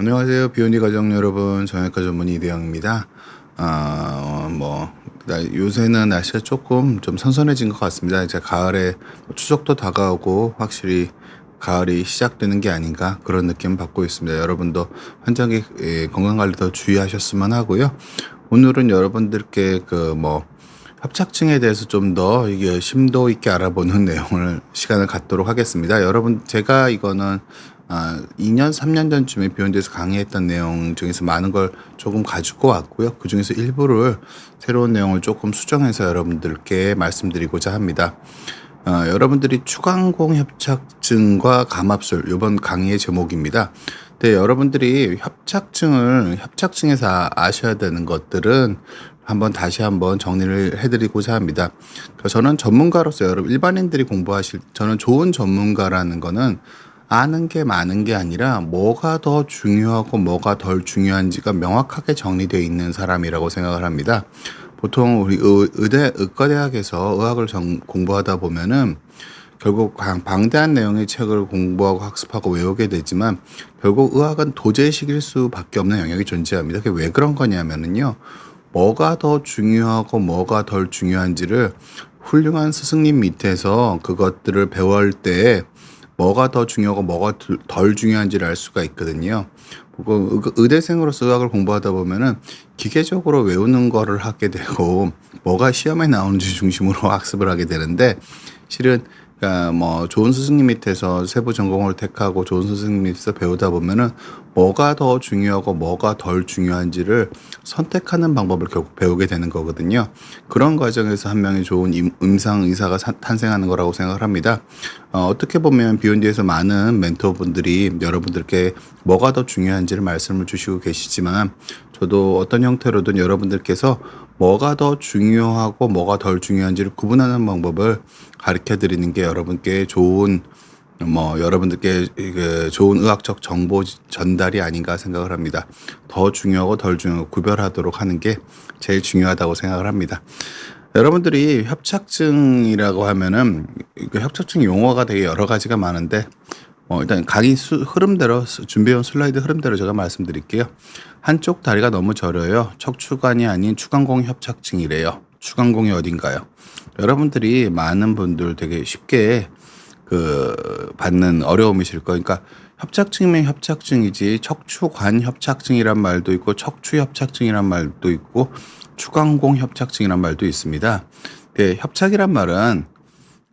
안녕하세요. 비욘디 가족 여러분. 정형외과 전문 이대영입니다. 요새는 날씨가 조금 좀 선선해진 것 같습니다. 이제 가을에 추석도 다가오고 확실히 가을이 시작되는 게 아닌가 그런 느낌 받고 있습니다. 여러분도 환절기 건강관리 더 주의하셨으면 하고요. 오늘은 여러분들께 협착증에 대해서 좀 더 이게 심도 있게 알아보는 내용을 시간을 갖도록 하겠습니다. 여러분, 제가 이거는 2년, 3년 전쯤에 비욘드에서 강의했던 내용 중에서 많은 걸 조금 가지고 왔고요. 그 중에서 일부를 새로운 내용을 조금 수정해서 여러분들께 말씀드리고자 합니다. 여러분들이 추간공 협착증과 감압술, 이번 강의의 제목입니다. 네, 여러분들이 협착증에서 아셔야 되는 것들은 다시 한번 정리를 해드리고자 합니다. 저는 전문가로서 여러분, 일반인들이 저는 좋은 전문가라는 거는 아는 게 많은 게 아니라 뭐가 더 중요하고 뭐가 덜 중요한지가 명확하게 정리되어 있는 사람이라고 생각을 합니다. 보통 우리 의과대학에서 의학을 공부하다 보면은 결국 방대한 내용의 책을 공부하고 학습하고 외우게 되지만 결국 의학은 도제식일 수밖에 없는 영역이 존재합니다. 그게 왜 그런 거냐면은요. 뭐가 더 중요하고 뭐가 덜 중요한지를 훌륭한 스승님 밑에서 그것들을 배울 때 뭐가 더 중요하고 뭐가 덜 중요한지를 알 수가 있거든요. 의대생으로서 의학을 공부하다 보면은 기계적으로 외우는 거를 하게 되고 뭐가 시험에 나오는지 중심으로 학습을 하게 되는데 실은 좋은 스승님 밑에서 세부 전공을 택하고 좋은 스승님 밑에서 배우다 보면은 뭐가 더 중요하고 뭐가 덜 중요한지를 선택하는 방법을 결국 배우게 되는 거거든요. 그런 과정에서 한 명의 좋은 임상 의사가 탄생하는 거라고 생각을 합니다. 어떻게 보면 비욘디에서 많은 멘토분들이 여러분들께 뭐가 더 중요한지를 말씀을 주시고 계시지만 저도 어떤 형태로든 여러분들께서 뭐가 더 중요하고 뭐가 덜 중요한지를 구분하는 방법을 가르쳐 드리는 게 여러분께 좋은 의학적 정보 전달이 아닌가 생각을 합니다. 더 중요하고 덜 중요하고 구별하도록 하는 게 제일 중요하다고 생각을 합니다. 여러분들이 협착증이라고 하면은 협착증 용어가 되게 여러 가지가 많은데 일단 강의 흐름대로 준비해온 슬라이드 흐름대로 제가 말씀드릴게요. 한쪽 다리가 너무 저려요. 척추관이 아닌 추간공 협착증이래요. 추간공이 어딘가요? 여러분들이 많은 분들 되게 쉽게 받는 어려움이실 거예요. 그러니까 협착증이면 협착증이지 척추관 협착증이란 말도 있고 척추 협착증이란 말도 있고 추간공 협착증이란 말도 있습니다. 협착이란 말은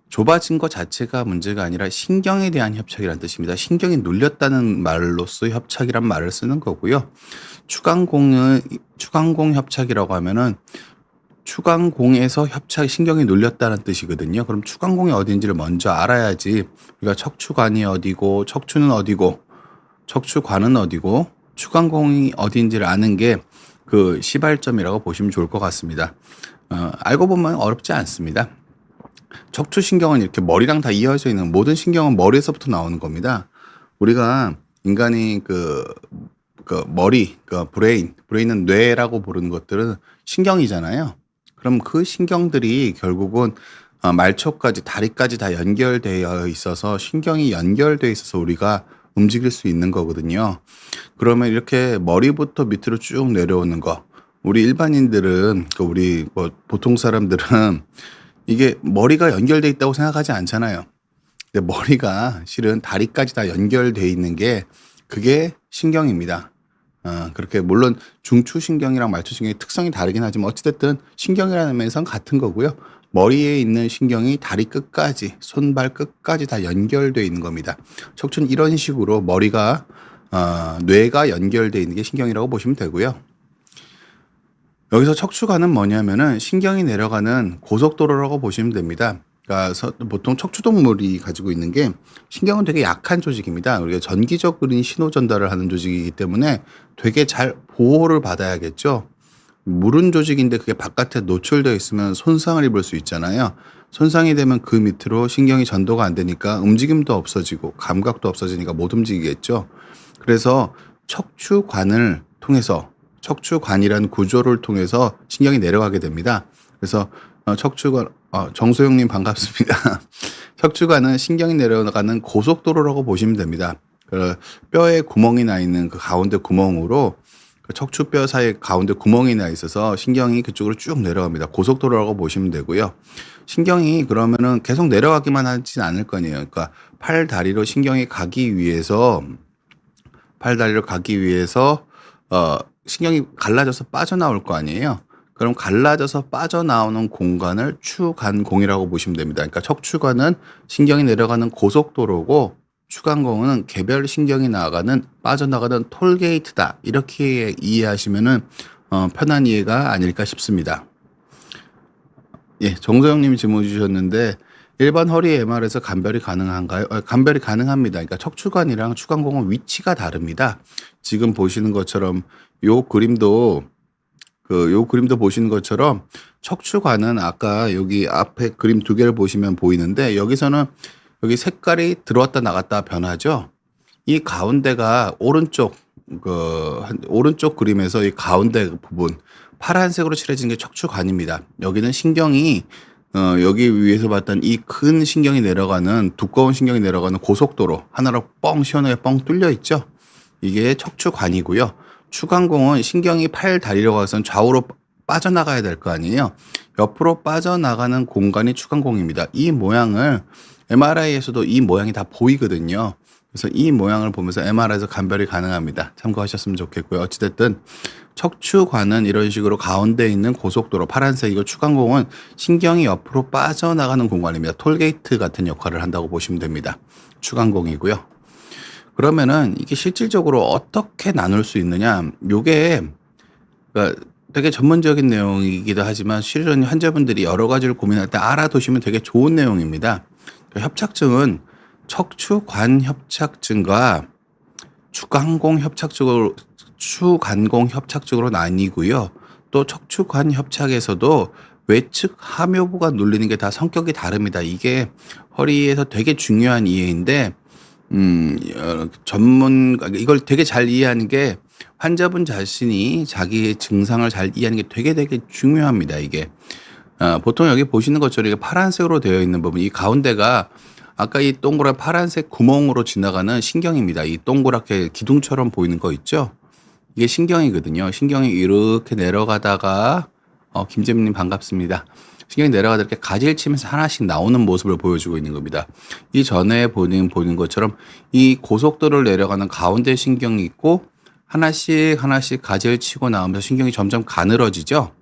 좁아진 것 자체가 문제가 아니라 신경에 대한 협착이라는 뜻입니다. 신경이 눌렸다는 말로써 협착이란 말을 쓰는 거고요. 추간공 협착이라고 하면은 추간공에서 신경이 눌렸다는 뜻이거든요. 그럼 추간공이 어딘지를 먼저 알아야지 우리가 척추관이 어디고 척추는 어디고 척추관은 어디고 추간공이 어딘지를 아는 게 그 시발점이라고 보시면 좋을 것 같습니다. 알고 보면 어렵지 않습니다. 척추신경은 이렇게 머리랑 다 이어져 있는 모든 신경은 머리에서부터 나오는 겁니다. 우리가 인간이 브레인은 뇌라고 부르는 것들은 신경이잖아요. 그럼 그 신경들이 결국은 말초까지 다리까지 다 연결되어 있어서 신경이 연결되어 있어서 우리가 움직일 수 있는 거거든요. 그러면 이렇게 머리부터 밑으로 쭉 내려오는 거 우리 일반인들은 보통 사람들은 이게 머리가 연결돼 있다고 생각하지 않잖아요. 근데 머리가 실은 다리까지 다 연결돼 있는 게 그게 신경입니다. 그렇게 물론 중추신경이랑 말초신경의 특성이 다르긴 하지만 어찌됐든 신경이라는 면에선 같은 거고요. 머리에 있는 신경이 다리 끝까지 손발 끝까지 다 연결돼 있는 겁니다. 척추는 이런 식으로 뇌가 연결돼 있는 게 신경이라고 보시면 되고요. 여기서 척추관은 뭐냐면은 신경이 내려가는 고속도로라고 보시면 됩니다. 그러니까 보통 척추동물이 가지고 있는 게 신경은 되게 약한 조직입니다. 우리가 전기적인 신호 전달을 하는 조직이기 때문에 되게 잘 보호를 받아야겠죠. 무른 조직인데 그게 바깥에 노출되어 있으면 손상을 입을 수 있잖아요. 손상이 되면 그 밑으로 신경이 전도가 안 되니까 움직임도 없어지고 감각도 없어지니까 못 움직이겠죠. 그래서 척추관이라는 구조를 통해서 신경이 내려가게 됩니다. 그래서 정소영님 반갑습니다. 척추관은 신경이 내려가는 고속도로라고 보시면 됩니다. 그 뼈에 구멍이 나 있는 그 가운데 구멍으로 그 척추뼈 사이 가운데 구멍이 나 있어서 신경이 그쪽으로 쭉 내려갑니다. 고속도로라고 보시면 되고요. 신경이 그러면은 계속 내려가기만 하진 않을 거 아니에요. 그러니까 팔 다리로 신경이 가기 위해서 신경이 갈라져서 빠져나올 거 아니에요. 그럼 갈라져서 빠져나오는 공간을 추간공이라고 보시면 됩니다. 그러니까 척추관은 신경이 내려가는 고속도로고 추간공은 개별 신경이 빠져나가는 톨게이트다. 이렇게 이해하시면은 편한 이해가 아닐까 싶습니다. 예, 정소영 님이 질문 주셨는데 일반 허리 MR에서 간별이 가능한가요? 간별이 가능합니다. 그러니까 척추관이랑 추간공은 위치가 다릅니다. 지금 보시는 것처럼 요 그림도 보시는 것처럼 척추관은 아까 여기 앞에 그림 두 개를 보시면 보이는데 여기서는 여기 색깔이 들어왔다 나갔다 변하죠. 이 가운데가 오른쪽 그림에서 이 가운데 부분 파란색으로 칠해진 게 척추관입니다. 여기는 신경이 여기 위에서 봤던 이 큰 신경이 내려가는 두꺼운 신경이 내려가는 고속도로 하나로 뻥 시원하게 뻥 뚫려 있죠. 이게 척추관이고요. 추간공은 신경이 팔 다리로 가선 좌우로 빠져나가야 될 거 아니에요. 옆으로 빠져나가는 공간이 추간공입니다. 이 모양을 MRI에서도 이 모양이 다 보이거든요. 그래서 이 모양을 보면서 MRI에서 간별이 가능합니다. 참고하셨으면 좋겠고요. 어찌됐든 척추관은 이런 식으로 가운데 있는 고속도로 파란색이고 추간공은 신경이 옆으로 빠져나가는 공간입니다. 톨게이트 같은 역할을 한다고 보시면 됩니다. 추간공이고요. 그러면은 이게 실질적으로 어떻게 나눌 수 있느냐? 요게 그러니까 되게 전문적인 내용이기도 하지만 실은 환자분들이 여러 가지를 고민할 때 알아두시면 되게 좋은 내용입니다. 협착증은 척추관 협착증과 추간공 협착증으로 나뉘고요. 또 척추관 협착에서도 외측 함요부가 눌리는 게 다 성격이 다릅니다. 이게 허리에서 되게 중요한 이해인데 이걸 되게 잘 이해하는 게 환자분 자신이 자기의 증상을 잘 이해하는 게 되게 중요합니다. 이게 보통 여기 보시는 것처럼 이게 파란색으로 되어 있는 부분, 이 가운데가 아까 이 동그란 파란색 구멍으로 지나가는 신경입니다. 이 동그랗게 기둥처럼 보이는 거 있죠? 이게 신경이거든요. 신경이 이렇게 내려가다가 김재민님 반갑습니다. 신경이 내려가다 이렇게 가지를 치면서 하나씩 나오는 모습을 보여주고 있는 겁니다. 이 전에 보는 것처럼 이 고속도로를 내려가는 가운데 신경이 있고 하나씩 가지를 치고 나오면서 신경이 점점 가늘어지죠.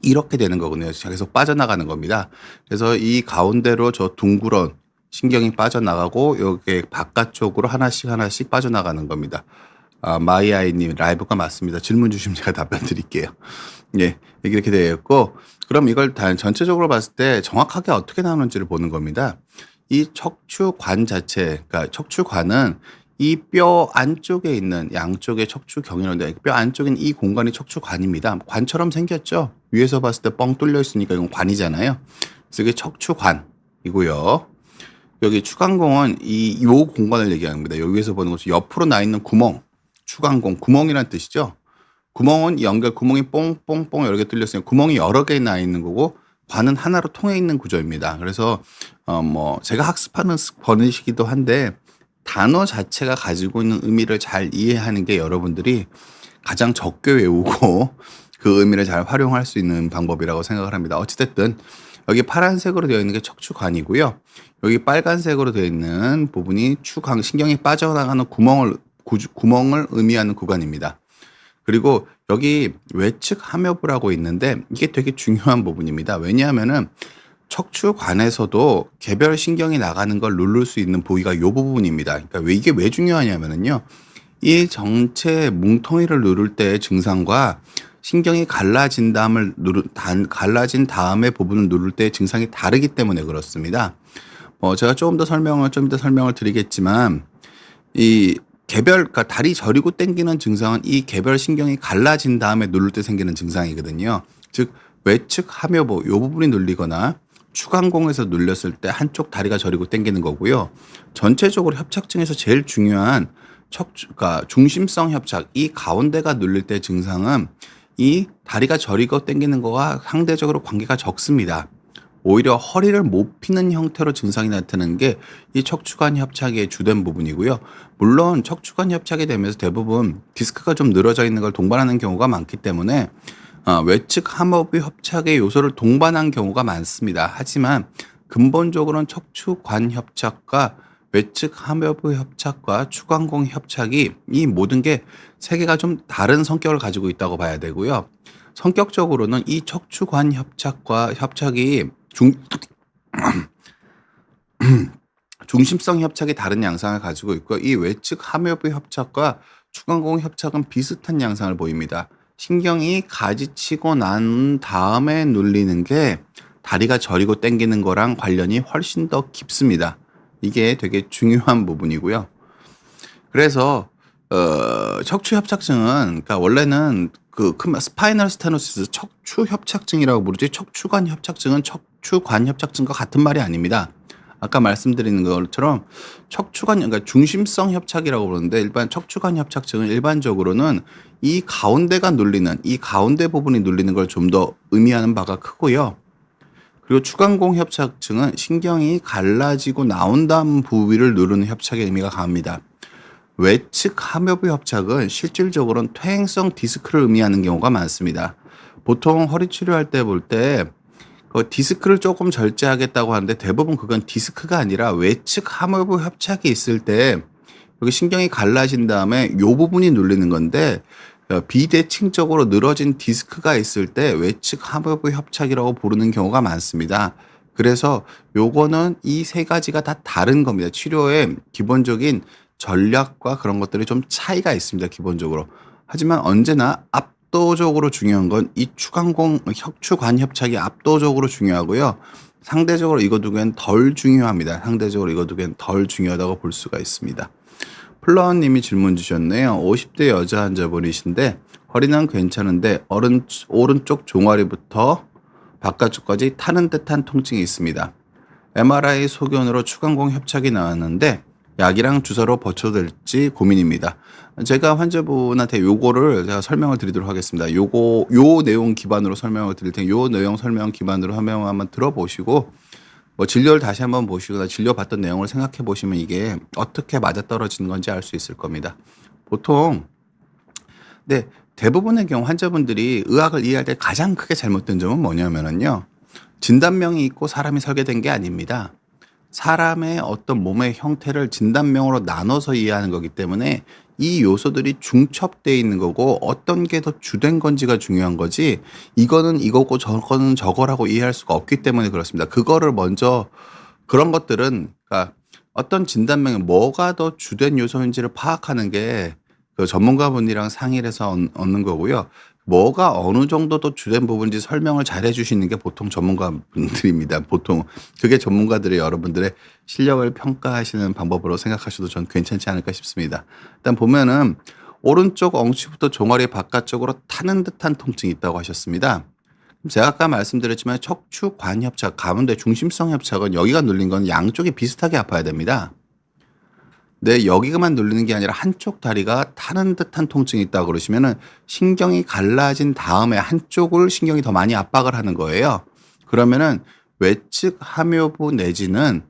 이렇게 되는 거거든요. 계속 빠져나가는 겁니다. 그래서 이 가운데로 저 둥그런 신경이 빠져나가고 여기 바깥쪽으로 하나씩 빠져나가는 겁니다. 마이아이님 라이브가 맞습니다. 질문 주시면 제가 답변 드릴게요. 예, 이렇게 되어 있고, 그럼 이걸 전체적으로 봤을 때 정확하게 어떻게 나오는지를 보는 겁니다. 이 척추관 자체, 그러니까 척추관은 이 뼈 안쪽에 있는 양쪽의 척추 경이로인데 뼈 안쪽에 있는 이 공간이 척추관입니다. 관처럼 생겼죠. 위에서 봤을 때 뻥 뚫려 있으니까 이건 관이잖아요. 그래서 이게 척추관이고요. 여기 추간공은 요 공간을 얘기합니다. 여기에서 보는 것처럼 옆으로 나 있는 구멍, 추간공, 구멍이란 뜻이죠. 구멍은 구멍이 뽕뽕뽕 여러 개 뚫렸으니까 구멍이 여러 개 나 있는 거고 관은 하나로 통해 있는 구조입니다. 그래서 제가 학습하는 번이시기도 한데 단어 자체가 가지고 있는 의미를 잘 이해하는 게 여러분들이 가장 적게 외우고 그 의미를 잘 활용할 수 있는 방법이라고 생각을 합니다. 어찌됐든 여기 파란색으로 되어 있는 게 척추관이고요. 여기 빨간색으로 되어 있는 부분이 신경이 빠져나가는 구멍을 의미하는 구간입니다. 그리고 여기 외측 함요부라고 있는데 이게 되게 중요한 부분입니다. 왜냐하면은 척추관에서도 개별 신경이 나가는 걸 누를 수 있는 부위가 이 부분입니다. 그러니까 이게 왜 중요하냐면은요. 이 정체 뭉텅이를 누를 때의 증상과 신경이 갈라진 다음에 부분을 누를 때의 증상이 다르기 때문에 그렇습니다. 제가 좀 이따 설명을 드리겠지만 그러니까 다리 저리고 당기는 증상은 이 개별 신경이 갈라진 다음에 누를 때 생기는 증상이거든요. 즉 외측 함요부 이 부분이 눌리거나 추간공에서 눌렸을 때 한쪽 다리가 저리고 당기는 거고요. 전체적으로 협착증에서 제일 중요한 그러니까 중심성 협착, 이 가운데가 눌릴 때 증상은 이 다리가 저리고 당기는 거와 상대적으로 관계가 적습니다. 오히려 허리를 못 피는 형태로 증상이 나타나는 게 이 척추관 협착의 주된 부분이고요. 물론 척추관 협착이 되면서 대부분 디스크가 좀 늘어져 있는 걸 동반하는 경우가 많기 때문에 외측 하모부 협착의 요소를 동반한 경우가 많습니다. 하지만 근본적으로는 척추관 협착과 외측 하모부 협착과 추간공 협착이 이 모든 게 세 개가 좀 다른 성격을 가지고 있다고 봐야 되고요. 성격적으로는 이 척추관 협착과 협착이 중심성 협착이 다른 양상을 가지고 있고, 이 외측 하모부 협착과 추간공 협착은 비슷한 양상을 보입니다. 신경이 가지치고 난 다음에 눌리는 게 다리가 저리고 당기는 거랑 관련이 훨씬 더 깊습니다. 이게 되게 중요한 부분이고요. 그래서 척추 협착증은, 그러니까 원래는 그 스파이널 스테노시스 척추 협착증이라고 부르지, 척추관 협착증은 척추관 협착증과 같은 말이 아닙니다. 아까 말씀드리는 것처럼 척추관, 그러니까 중심성 협착이라고 부르는데, 일반 척추관 협착증은 일반적으로는 이 가운데가 눌리는, 이 가운데 부분이 눌리는 걸 좀 더 의미하는 바가 크고요. 그리고 추간공 협착증은 신경이 갈라지고 나온 다음 부위를 누르는 협착의 의미가 강합니다. 외측 하모부 협착은 실질적으로는 퇴행성 디스크를 의미하는 경우가 많습니다. 보통 허리 치료할 때 볼 때 디스크를 조금 절제하겠다고 하는데, 대부분 그건 디스크가 아니라 외측 하모부 협착이 있을 때 여기 신경이 갈라진 다음에 요 부분이 눌리는 건데, 비대칭적으로 늘어진 디스크가 있을 때 외측 하모부 협착이라고 부르는 경우가 많습니다. 그래서 요거는 이 세 가지가 다 다른 겁니다. 치료의 기본적인 전략과 그런 것들이 좀 차이가 있습니다, 기본적으로. 하지만 언제나 압도적으로 중요한 건 이 척추관 협착이 압도적으로 중요하고요. 상대적으로 이거 두 개는 덜 중요합니다. 상대적으로 이거 두 개는 덜 중요하다고 볼 수가 있습니다. 플라워 님이 질문 주셨네요. 50대 여자 환자분이신데 허리는 괜찮은데 오른쪽 종아리부터 바깥쪽까지 타는 듯한 통증이 있습니다. MRI 소견으로 추간공 협착이 나왔는데 약이랑 주사로 버텨도 될지 고민입니다. 제가 환자분한테 요거를 제가 설명을 드리도록 하겠습니다. 요 내용 기반으로 설명을 드릴 테니 요 내용 설명 기반으로 한번 들어보시고, 뭐 진료를 다시 한번 보시거나 진료 받던 내용을 생각해 보시면 이게 어떻게 맞아떨어지는 건지 알 수 있을 겁니다. 보통 대부분의 경우 환자분들이 의학을 이해할 때 가장 크게 잘못된 점은 뭐냐면요, 진단명이 있고 사람이 설계된 게 아닙니다. 사람의 어떤 몸의 형태를 진단명으로 나눠서 이해하는 거기 때문에 이 요소들이 중첩되어 있는 거고, 어떤 게 더 주된 건지가 중요한 거지, 이거는 이거고 저거는 저거라고 이해할 수가 없기 때문에 그렇습니다. 그거를 먼저, 그런 것들은, 그러니까 어떤 진단명이 뭐가 더 주된 요소인지를 파악하는 게 그 전문가분이랑 상의를 해서 얻는 거고요. 뭐가 어느 정도 더 주된 부분인지 설명을 잘 해주시는 게 보통 전문가분들입니다. 보통 그게 전문가들의 여러분들의 실력을 평가하시는 방법으로 생각하셔도 전 괜찮지 않을까 싶습니다. 일단 보면은 오른쪽 엉치부터 종아리 바깥쪽으로 타는 듯한 통증이 있다고 하셨습니다. 제가 아까 말씀드렸지만 척추관 협착, 가운데 중심성 협착은 여기가 눌린 건 양쪽이 비슷하게 아파야 됩니다. 여기가만 눌리는 게 아니라 한쪽 다리가 타는 듯한 통증이 있다고 그러시면은 신경이 갈라진 다음에 한쪽을 신경이 더 많이 압박을 하는 거예요. 그러면은 외측 하묘부 내지는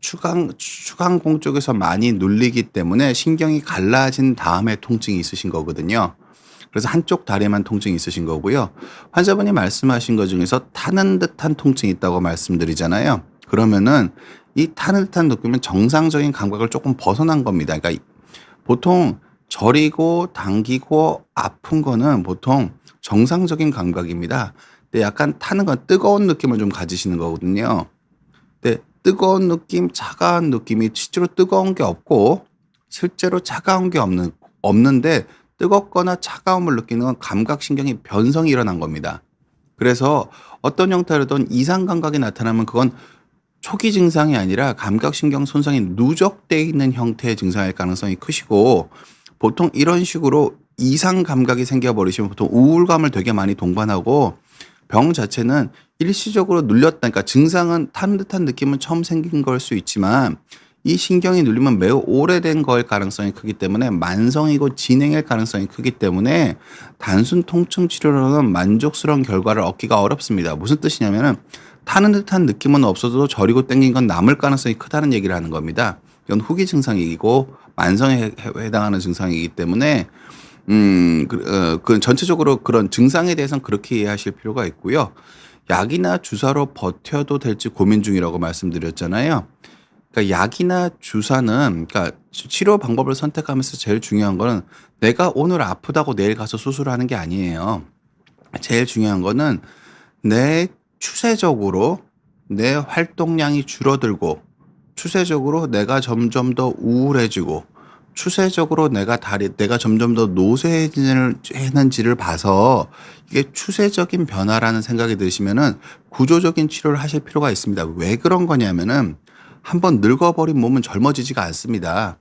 추간공 쪽에서 많이 눌리기 때문에 신경이 갈라진 다음에 통증이 있으신 거거든요. 그래서 한쪽 다리에만 통증이 있으신 거고요. 환자분이 말씀하신 것 중에서 타는 듯한 통증이 있다고 말씀드리잖아요. 그러면은 이 타는 듯한 느낌은 정상적인 감각을 조금 벗어난 겁니다. 그러니까 보통 저리고 당기고 아픈 거는 보통 정상적인 감각입니다. 근데 약간 타는 건 뜨거운 느낌을 좀 가지시는 거거든요. 근데 뜨거운 느낌, 차가운 느낌이 실제로 뜨거운 게 없고 실제로 차가운 게 없는데 뜨겁거나 차가움을 느끼는 건 감각신경이 변성이 일어난 겁니다. 그래서 어떤 형태로든 이상 감각이 나타나면 그건 초기 증상이 아니라 감각신경 손상이 누적되어 있는 형태의 증상일 가능성이 크시고, 보통 이런 식으로 이상 감각이 생겨버리시면 보통 우울감을 되게 많이 동반하고, 병 자체는 일시적으로 눌렸다, 그러니까 증상은 타는 듯한 느낌은 처음 생긴 걸 수 있지만 이 신경이 눌리면 매우 오래된 거일 가능성이 크기 때문에 만성이고 진행일 가능성이 크기 때문에 단순 통증 치료로는 만족스러운 결과를 얻기가 어렵습니다. 무슨 뜻이냐면은 타는 듯한 느낌은 없어도 저리고 땡긴 건 남을 가능성이 크다는 얘기를 하는 겁니다. 이건 후기 증상이고 만성에 해당하는 증상이기 때문에 그 전체적으로 그런 증상에 대해서는 그렇게 이해하실 필요가 있고요. 약이나 주사로 버텨도 될지 고민 중이라고 말씀드렸잖아요. 그러니까 약이나 주사는 그러니까 치료 방법을 선택하면서 제일 중요한 거는 내가 오늘 아프다고 내일 가서 수술하는 게 아니에요. 제일 중요한 거는 내 추세적으로 내 활동량이 줄어들고 추세적으로 내가 점점 더 우울해지고 추세적으로 내가 점점 더 노쇠해지는지를 봐서 이게 추세적인 변화라는 생각이 드시면은 구조적인 치료를 하실 필요가 있습니다. 왜 그런 거냐면은 한번 늙어버린 몸은 젊어지지가 않습니다.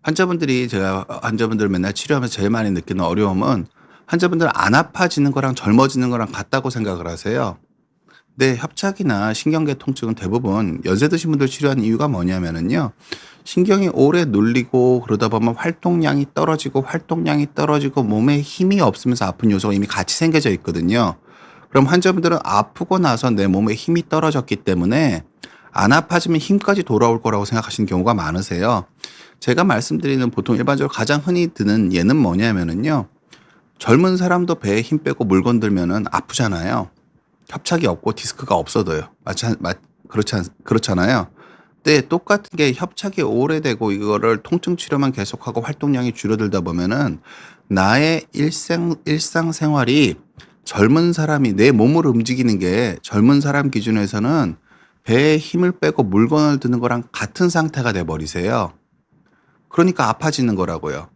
제가 환자분들 맨날 치료하면서 제일 많이 느끼는 어려움은 환자분들은 안 아파지는 거랑 젊어지는 거랑 같다고 생각을 하세요. 근데 협착이나 신경계 통증은 대부분 연세 드신 분들 치료하는 이유가 뭐냐면은요. 신경이 오래 눌리고 그러다 보면 활동량이 떨어지고 몸에 힘이 없으면서 아픈 요소가 이미 같이 생겨져 있거든요. 그럼 환자분들은 아프고 나서 내 몸에 힘이 떨어졌기 때문에 안 아파지면 힘까지 돌아올 거라고 생각하시는 경우가 많으세요. 제가 말씀드리는 보통 일반적으로 가장 흔히 드는 예는 뭐냐면은요. 젊은 사람도 배에 힘 빼고 물 건들면은 아프잖아요. 협착이 없고 디스크가 없어도요. 그렇잖아요. 근데 똑같은 게 협착이 오래되고 이거를 통증 치료만 계속하고 활동량이 줄어들다 보면은 나의 일상생활이 젊은 사람이 내 몸을 움직이는 게 젊은 사람 기준에서는 배에 힘을 빼고 물건을 드는 거랑 같은 상태가 돼 버리세요. 그러니까 아파지는 거라고요.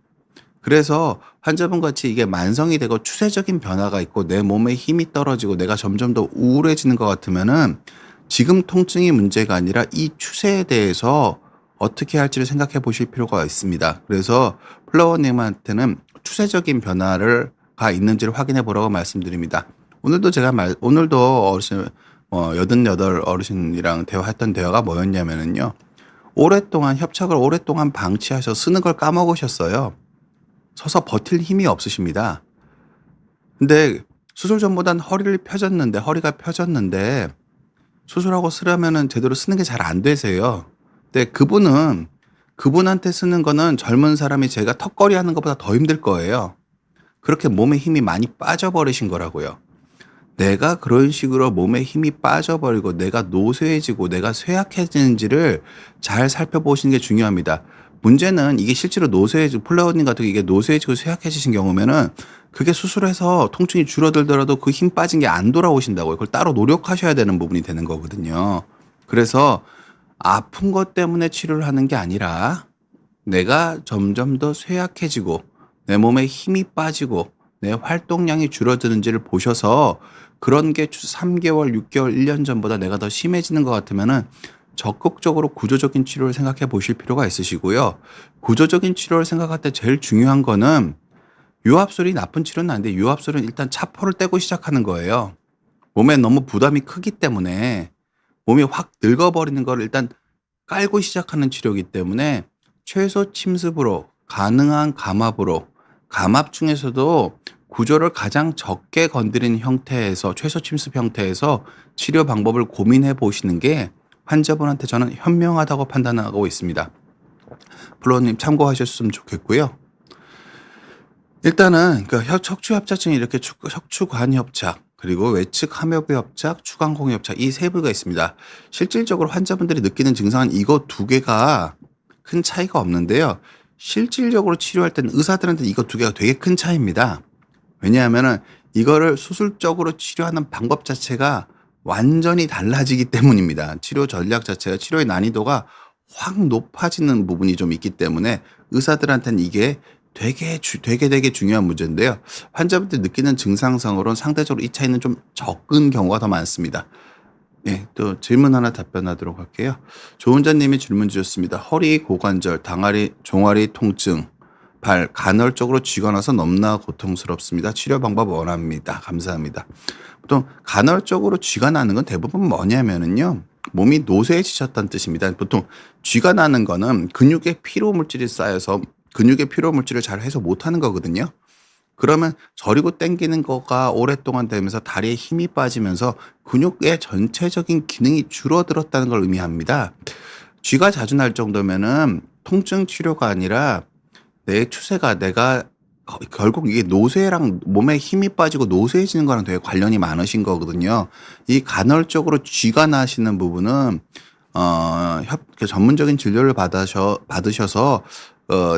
그래서 환자분 같이 이게 만성이 되고 추세적인 변화가 있고 내 몸에 힘이 떨어지고 내가 점점 더 우울해지는 것 같으면은 지금 통증이 문제가 아니라 이 추세에 대해서 어떻게 할지를 생각해 보실 필요가 있습니다. 그래서 플라워님한테는 추세적인 변화가 있는지를 확인해 보라고 말씀드립니다. 오늘도 어르신 88 어르신이랑 대화했던 대화가 뭐였냐면은요. 협착을 오랫동안 방치하셔서 쓰는 걸 까먹으셨어요. 서서 버틸 힘이 없으십니다. 근데 수술 전보단 허리가 펴졌는데 수술하고 쓰려면은 제대로 쓰는 게 잘 안 되세요. 근데 그분한테 쓰는 거는 젊은 사람이 제가 턱걸이 하는 것보다 더 힘들 거예요. 그렇게 몸에 힘이 많이 빠져버리신 거라고요. 내가 그런 식으로 몸에 힘이 빠져버리고 내가 노쇠해지고 내가 쇠약해지는지를 잘 살펴보시는 게 중요합니다. 문제는 이게 실제로 플라워님 같은 이게 노쇠해지고 쇠약해지신 경우면은 그게 수술해서 통증이 줄어들더라도 그 힘 빠진 게 안 돌아오신다고요. 그걸 따로 노력하셔야 되는 부분이 되는 거거든요. 그래서 아픈 것 때문에 치료를 하는 게 아니라 내가 점점 더 쇠약해지고 내 몸에 힘이 빠지고 내 활동량이 줄어드는지를 보셔서 그런 게 3개월, 6개월, 1년 전보다 내가 더 심해지는 것 같으면은 적극적으로 구조적인 치료를 생각해 보실 필요가 있으시고요. 구조적인 치료를 생각할 때 제일 중요한 거는 유압술이 나쁜 치료는 아닌데 유압술은 일단 차포를 떼고 시작하는 거예요. 몸에 너무 부담이 크기 때문에 몸이 확 늙어버리는 걸 일단 깔고 시작하는 치료이기 때문에 최소 침습으로 가능한 감압으로 감압 중에서도 구조를 가장 적게 건드리는 형태에서 최소 침습 형태에서 치료 방법을 고민해 보시는 게 환자분한테 저는 현명하다고 판단하고 있습니다. 플로어님 참고하셨으면 좋겠고요. 일단은 척추협착증이 이렇게 척추관협착 그리고 외측 함엽의 협착, 추간공 협착 이 세 부위가 있습니다. 실질적으로 환자분들이 느끼는 증상은 이거 두 개가 큰 차이가 없는데요. 실질적으로 치료할 때는 의사들한테는 이거 두 개가 되게 큰 차이입니다. 왜냐하면은 이거를 수술적으로 치료하는 방법 자체가 완전히 달라지기 때문입니다. 치료 전략 자체가 치료의 난이도가 확 높아지는 부분이 좀 있기 때문에 의사들한테는 이게 되게 중요한 문제인데요. 환자분들이 느끼는 증상상으로는 상대적으로 이 차이는 좀 적은 경우가 더 많습니다. 네, 또 질문 하나 답변하도록 할게요. 조은자님이 질문 주셨습니다. 허리, 고관절, 종아리 통증, 발, 간헐적으로 쥐가 나서 너무나 고통스럽습니다. 치료 방법 원합니다. 감사합니다. 보통 간헐적으로 쥐가 나는 건 대부분 뭐냐면은요. 몸이 노쇠해지셨다는 뜻입니다. 보통 쥐가 나는 거는 근육에 피로 물질이 쌓여서 근육의 피로 물질을 잘 해소 못하는 거거든요. 그러면 저리고 당기는 거가 오랫동안 되면서 다리에 힘이 빠지면서 근육의 전체적인 기능이 줄어들었다는 걸 의미합니다. 쥐가 자주 날 정도면은 통증 치료가 아니라 내 추세가 내가 결국 이게 노쇠랑 몸에 힘이 빠지고 노쇠해지는 거랑 되게 관련이 많으신 거거든요. 이 간헐적으로 쥐가 나시는 부분은 협 그 전문적인 진료를 받으셔서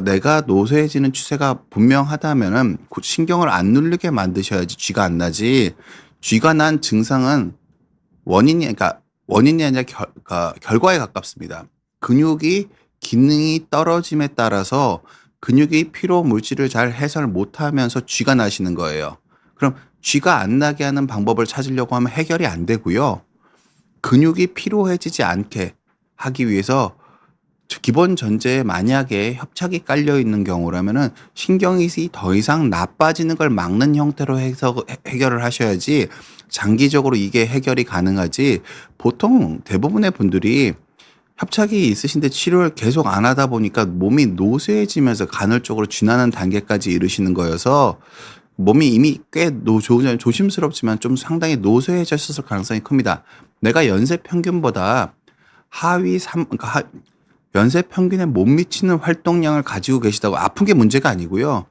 내가 노쇠해지는 추세가 분명하다면은 그 신경을 안 눌리게 만드셔야지 쥐가 안 나지. 쥐가 난 증상은 원인이 아니라 결과에 가깝습니다. 근육이 기능이 떨어짐에 따라서 근육이 피로 물질을 잘 해소를 못하면서 쥐가 나시는 거예요. 그럼 쥐가 안 나게 하는 방법을 찾으려고 하면 해결이 안 되고요. 근육이 피로해지지 않게 하기 위해서 기본 전제에 만약에 협착이 깔려 있는 경우라면은 신경이 더 이상 나빠지는 걸 막는 형태로 해서 해결을 하셔야지 장기적으로 이게 해결이 가능하지. 보통 대부분의 분들이 협착이 있으신데 치료를 계속 안 하다 보니까 몸이 노쇠해지면서 간헐적으로 쥐나는 단계까지 이르시는 거여서 몸이 이미 꽤 조심스럽지만 좀 상당히 노쇠해졌을 가능성이 큽니다. 내가 연세 평균보다 그러니까 연세 평균에 못 미치는 활동량을 가지고 계시다고 아픈 게 문제가 아니고요.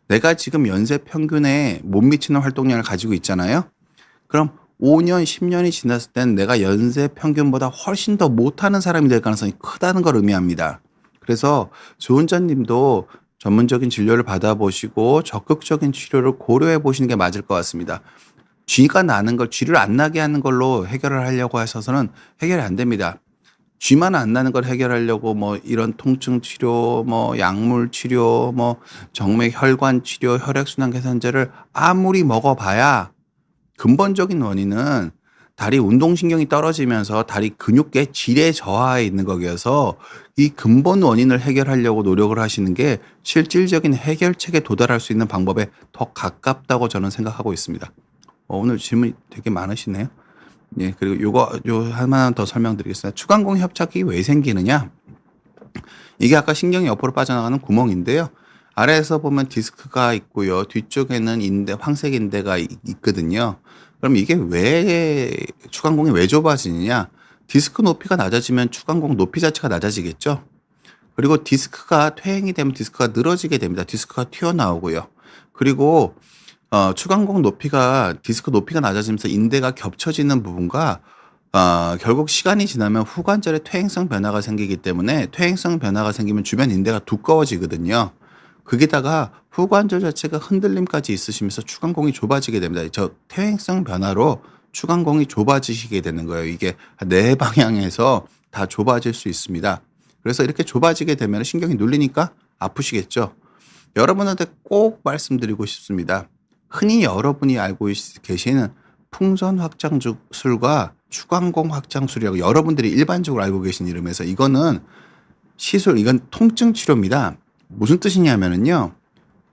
내가 지금 연세 평균에 못 미치는 활동량을 가지고 있잖아요. 그럼 5년, 10년이 지났을 땐 내가 연세 평균보다 훨씬 더 못하는 사람이 될 가능성이 크다는 걸 의미합니다. 그래서 조은자님도 전문적인 진료를 받아보시고 적극적인 치료를 고려해 보시는 게 맞을 것 같습니다. 쥐가 나는 걸 쥐를 안 나게 하는 걸로 해결을 하려고 하셔서는 해결이 안 됩니다. 쥐만 안 나는 걸 해결하려고 뭐 이런 통증 치료, 뭐 약물 치료, 뭐 정맥 혈관 치료, 혈액순환 개선제를 아무리 먹어봐야 근본적인 원인은 다리 운동신경이 떨어지면서 다리 근육계 질의 저하에 있는 거여서 이 근본 원인을 해결하려고 노력을 하시는 게 실질적인 해결책에 도달할 수 있는 방법에 더 가깝다고 저는 생각하고 있습니다. 오늘 질문이 되게 많으시네요. 예, 그리고 요 하나 더 설명드리겠습니다. 추간공 협착이 왜 생기느냐? 이게 아까 신경이 옆으로 빠져나가는 구멍인데요. 아래에서 보면 디스크가 있고요. 뒤쪽에는 황색 인대가 있거든요. 그럼 이게 추간공이 왜 좁아지느냐? 디스크 높이가 낮아지면 추간공 높이 자체가 낮아지겠죠. 그리고 디스크가 퇴행이 되면 디스크가 늘어지게 됩니다. 디스크가 튀어나오고요. 그리고 추간공 디스크 높이가 낮아지면서 인대가 겹쳐지는 부분과 결국 시간이 지나면 후관절에 퇴행성 변화가 생기기 때문에 퇴행성 변화가 생기면 주변 인대가 두꺼워지거든요. 거기다가 후관절 자체가 흔들림까지 있으시면서 추간공이 좁아지게 됩니다. 저 퇴행성 변화로 추간공이 좁아지시게 되는 거예요. 이게 네 방향에서 다 좁아질 수 있습니다. 그래서 이렇게 좁아지게 되면 신경이 눌리니까 아프시겠죠. 여러분한테 꼭 말씀드리고 싶습니다. 흔히 여러분이 알고 계시는 풍선 확장술과 추간공 확장술이라고 여러분들이 일반적으로 알고 계신 이름에서 이건 통증 치료입니다. 무슨 뜻이냐면요.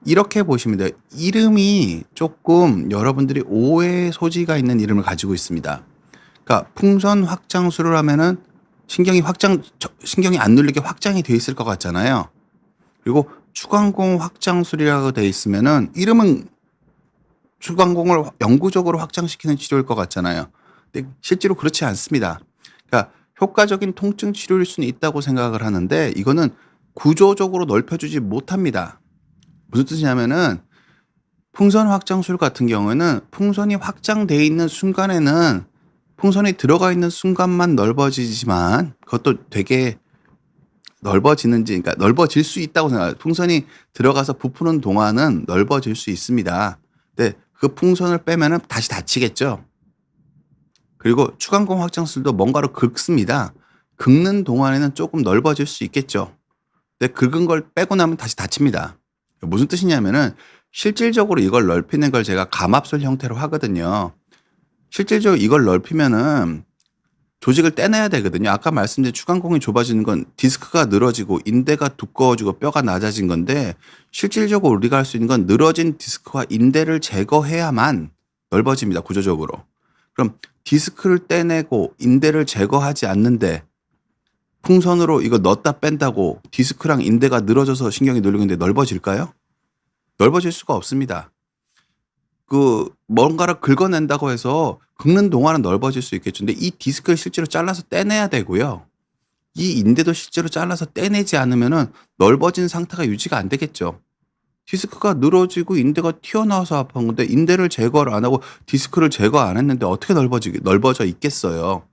이렇게 보시면 돼요. 이름이 조금 여러분들이 오해의 소지가 있는 이름을 가지고 있습니다. 그러니까 풍선 확장술을 하면은 신경이 안 눌리게 확장이 돼 있을 것 같잖아요. 그리고 추간공 확장술이라고 돼 있으면은 이름은 추간공을 영구적으로 확장시키는 치료일 것 같잖아요. 근데 실제로 그렇지 않습니다. 그러니까 효과적인 통증 치료일 수는 있다고 생각을 하는데 이거는 구조적으로 넓혀주지 못합니다. 무슨 뜻이냐면은 풍선 확장술 같은 경우에는 풍선이 확장되어 있는 순간에는 풍선이 들어가 있는 순간만 넓어지지만 그것도 되게 그러니까 넓어질 수 있다고 생각해요. 풍선이 들어가서 부푸는 동안은 넓어질 수 있습니다. 근데 그 풍선을 빼면은 다시 닫히겠죠. 그리고 추간공 확장술도 뭔가로 긁습니다. 긁는 동안에는 조금 넓어질 수 있겠죠. 근데 긁은 걸 빼고 나면 다시 닫힙니다. 무슨 뜻이냐면은 실질적으로 이걸 넓히는 걸 제가 감압술 형태로 하거든요. 실질적으로 이걸 넓히면은 조직을 떼내야 되거든요. 아까 말씀드린 추간공이 좁아지는 건 디스크가 늘어지고 인대가 두꺼워지고 뼈가 낮아진 건데 실질적으로 우리가 할 수 있는 건 늘어진 디스크와 인대를 제거해야만 넓어집니다. 구조적으로. 그럼 디스크를 떼내고 인대를 제거하지 않는데 풍선으로 이거 넣었다 뺀다고 디스크랑 인대가 늘어져서 신경이 눌리는데 넓어질까요? 넓어질 수가 없습니다. 뭔가를 긁어낸다고 해서 긁는 동안은 넓어질 수 있겠죠. 근데 이 디스크를 실제로 잘라서 떼내야 되고요. 이 인대도 실제로 잘라서 떼내지 않으면은 넓어진 상태가 유지가 안 되겠죠. 디스크가 늘어지고 인대가 튀어나와서 아픈 건데 인대를 제거를 안 하고 디스크를 제거 안 했는데 어떻게 넓어져 있겠어요.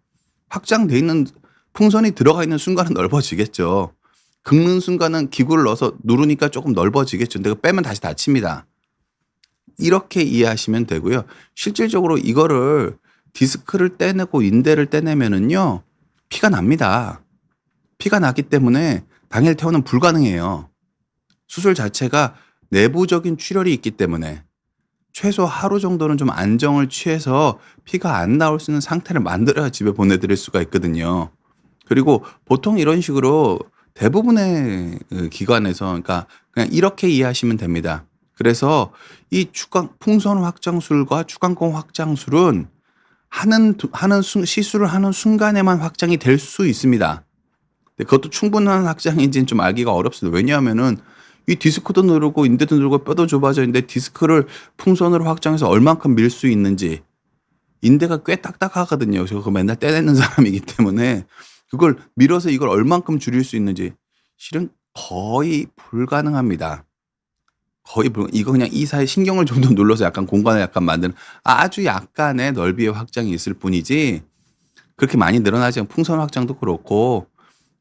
확장돼 있는 풍선이 들어가 있는 순간은 넓어지겠죠. 긁는 순간은 기구를 넣어서 누르니까 조금 넓어지겠죠. 근데 그거 빼면 다시 닫힙니다. 이렇게 이해하시면 되고요. 실질적으로 이거를 디스크를 떼내고 인대를 떼내면은요. 피가 납니다. 피가 나기 때문에 당일 퇴원은 불가능해요. 수술 자체가 내부적인 출혈이 있기 때문에 최소 하루 정도는 좀 안정을 취해서 피가 안 나올 수 있는 상태를 만들어야 집에 보내드릴 수가 있거든요. 그리고 보통 이런 식으로 대부분의 기관에서 그러니까 그냥 이렇게 이해하시면 됩니다. 그래서 이 풍선 확장술과 추간공 확장술은 시술을 하는 순간에만 확장이 될 수 있습니다. 그것도 충분한 확장인지는 좀 알기가 어렵습니다. 왜냐하면은 이 디스크도 누르고 인대도 누르고 뼈도 좁아져 있는데 디스크를 풍선으로 확장해서 얼만큼 밀 수 있는지 인대가 꽤 딱딱하거든요. 저 그거 맨날 떼내는 사람이기 때문에 그걸 밀어서 이걸 얼만큼 줄일 수 있는지 실은 거의 불가능합니다. 이거 그냥 이 사이 신경을 좀 더 눌러서 약간 공간을 약간 만드는 아주 약간의 넓이의 확장이 있을 뿐이지 그렇게 많이 늘어나지 않은 풍선 확장도 그렇고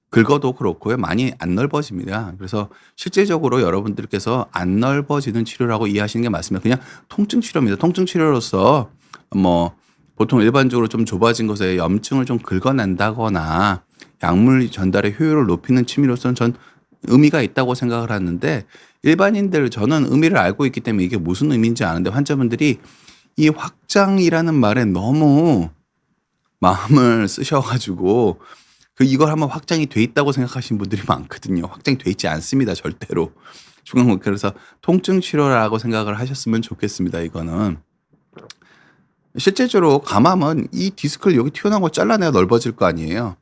긁어도 그렇고요. 많이 안 넓어집니다. 그래서 실질적으로 여러분들께서 안 넓어지는 치료라고 이해하시는 게 맞습니다. 그냥 통증 치료입니다. 통증 치료로서 뭐 보통 일반적으로 좀 좁아진 곳에 염증을 좀 긁어낸다거나 약물 전달의 효율을 높이는 취미로서는 전 의미가 있다고 생각을 하는데 일반인들 저는 의미를 알고 있기 때문에 이게 무슨 의미인지 아는데 환자분들이 이 확장이라는 말에 너무 마음을 쓰셔가지고 이걸 한번 확장이 돼 있다고 생각하시는 분들이 많거든요. 확장이 돼 있지 않습니다. 절대로. 그래서 통증 치료라고 생각을 하셨으면 좋겠습니다. 이거는. 실제적으로 감암은 이 디스크를 여기 튀어나온 거 잘라내야 넓어질 거 아니에요.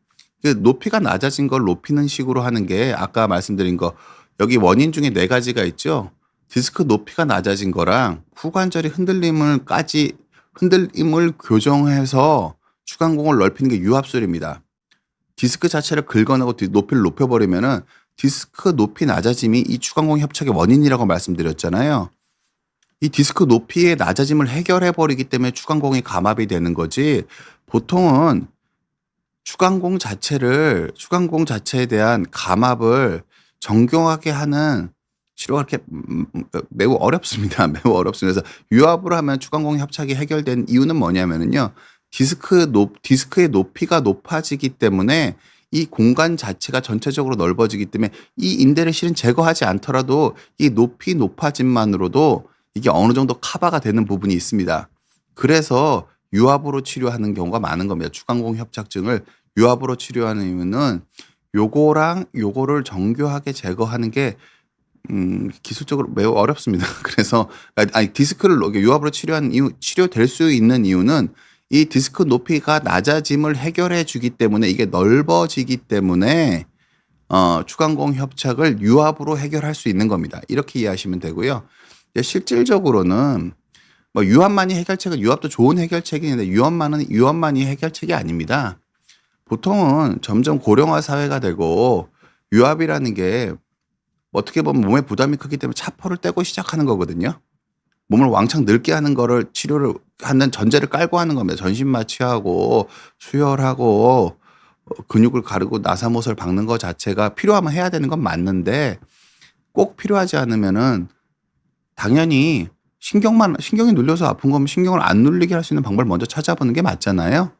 높이가 낮아진 걸 높이는 식으로 하는 게 아까 말씀드린 거 여기 원인 중에 4가지가 있죠. 디스크 높이가 낮아진 거랑 후관절이 흔들림을 교정해서 추간공을 넓히는 게 유압술입니다. 디스크 자체를 긁어내고 높이를 높여버리면은 디스크 높이 낮아짐이 이 추간공 협착의 원인이라고 말씀드렸잖아요. 이 디스크 높이의 낮아짐을 해결해버리기 때문에 추간공이 감압이 되는 거지 보통은 추간공 자체에 대한 감압을 정교하게 하는 치료가 이렇게 매우 어렵습니다. 매우 어렵습니다. 그래서 유압으로 하면 추간공 협착이 해결된 이유는 뭐냐면은요. 디스크의 높이가 높아지기 때문에 이 공간 자체가 전체적으로 넓어지기 때문에 이 인대를 실은 제거하지 않더라도 이 높이 높아짐만으로도 이게 어느 정도 커버가 되는 부분이 있습니다. 그래서 유압으로 치료하는 경우가 많은 겁니다. 추간공 협착증을 유압으로 치료하는 이유는 요거랑 요거를 정교하게 제거하는 게 기술적으로 매우 어렵습니다. 그래서 디스크를 유압으로 치료될 수 있는 이유는 이 디스크 높이가 낮아짐을 해결해 주기 때문에 이게 넓어지기 때문에 추간공 협착을 유압으로 해결할 수 있는 겁니다. 이렇게 이해하시면 되고요. 실질적으로는 뭐 유압도 좋은 해결책인데 유압만이 해결책이 아닙니다. 보통은 점점 고령화 사회가 되고 유압이라는 게 어떻게 보면 몸에 부담이 크기 때문에 차포를 떼고 시작하는 거거든요. 몸을 왕창 늙게 하는 거를 치료를 하는 전제를 깔고 하는 겁니다. 전신 마취하고 수혈하고 근육을 가르고 나사못을 박는 것 자체가 필요하면 해야 되는 건 맞는데 꼭 필요하지 않으면은 당연히 신경이 눌려서 아픈 거면 신경을 안 눌리게 할 수 있는 방법을 먼저 찾아보는 게 맞잖아요.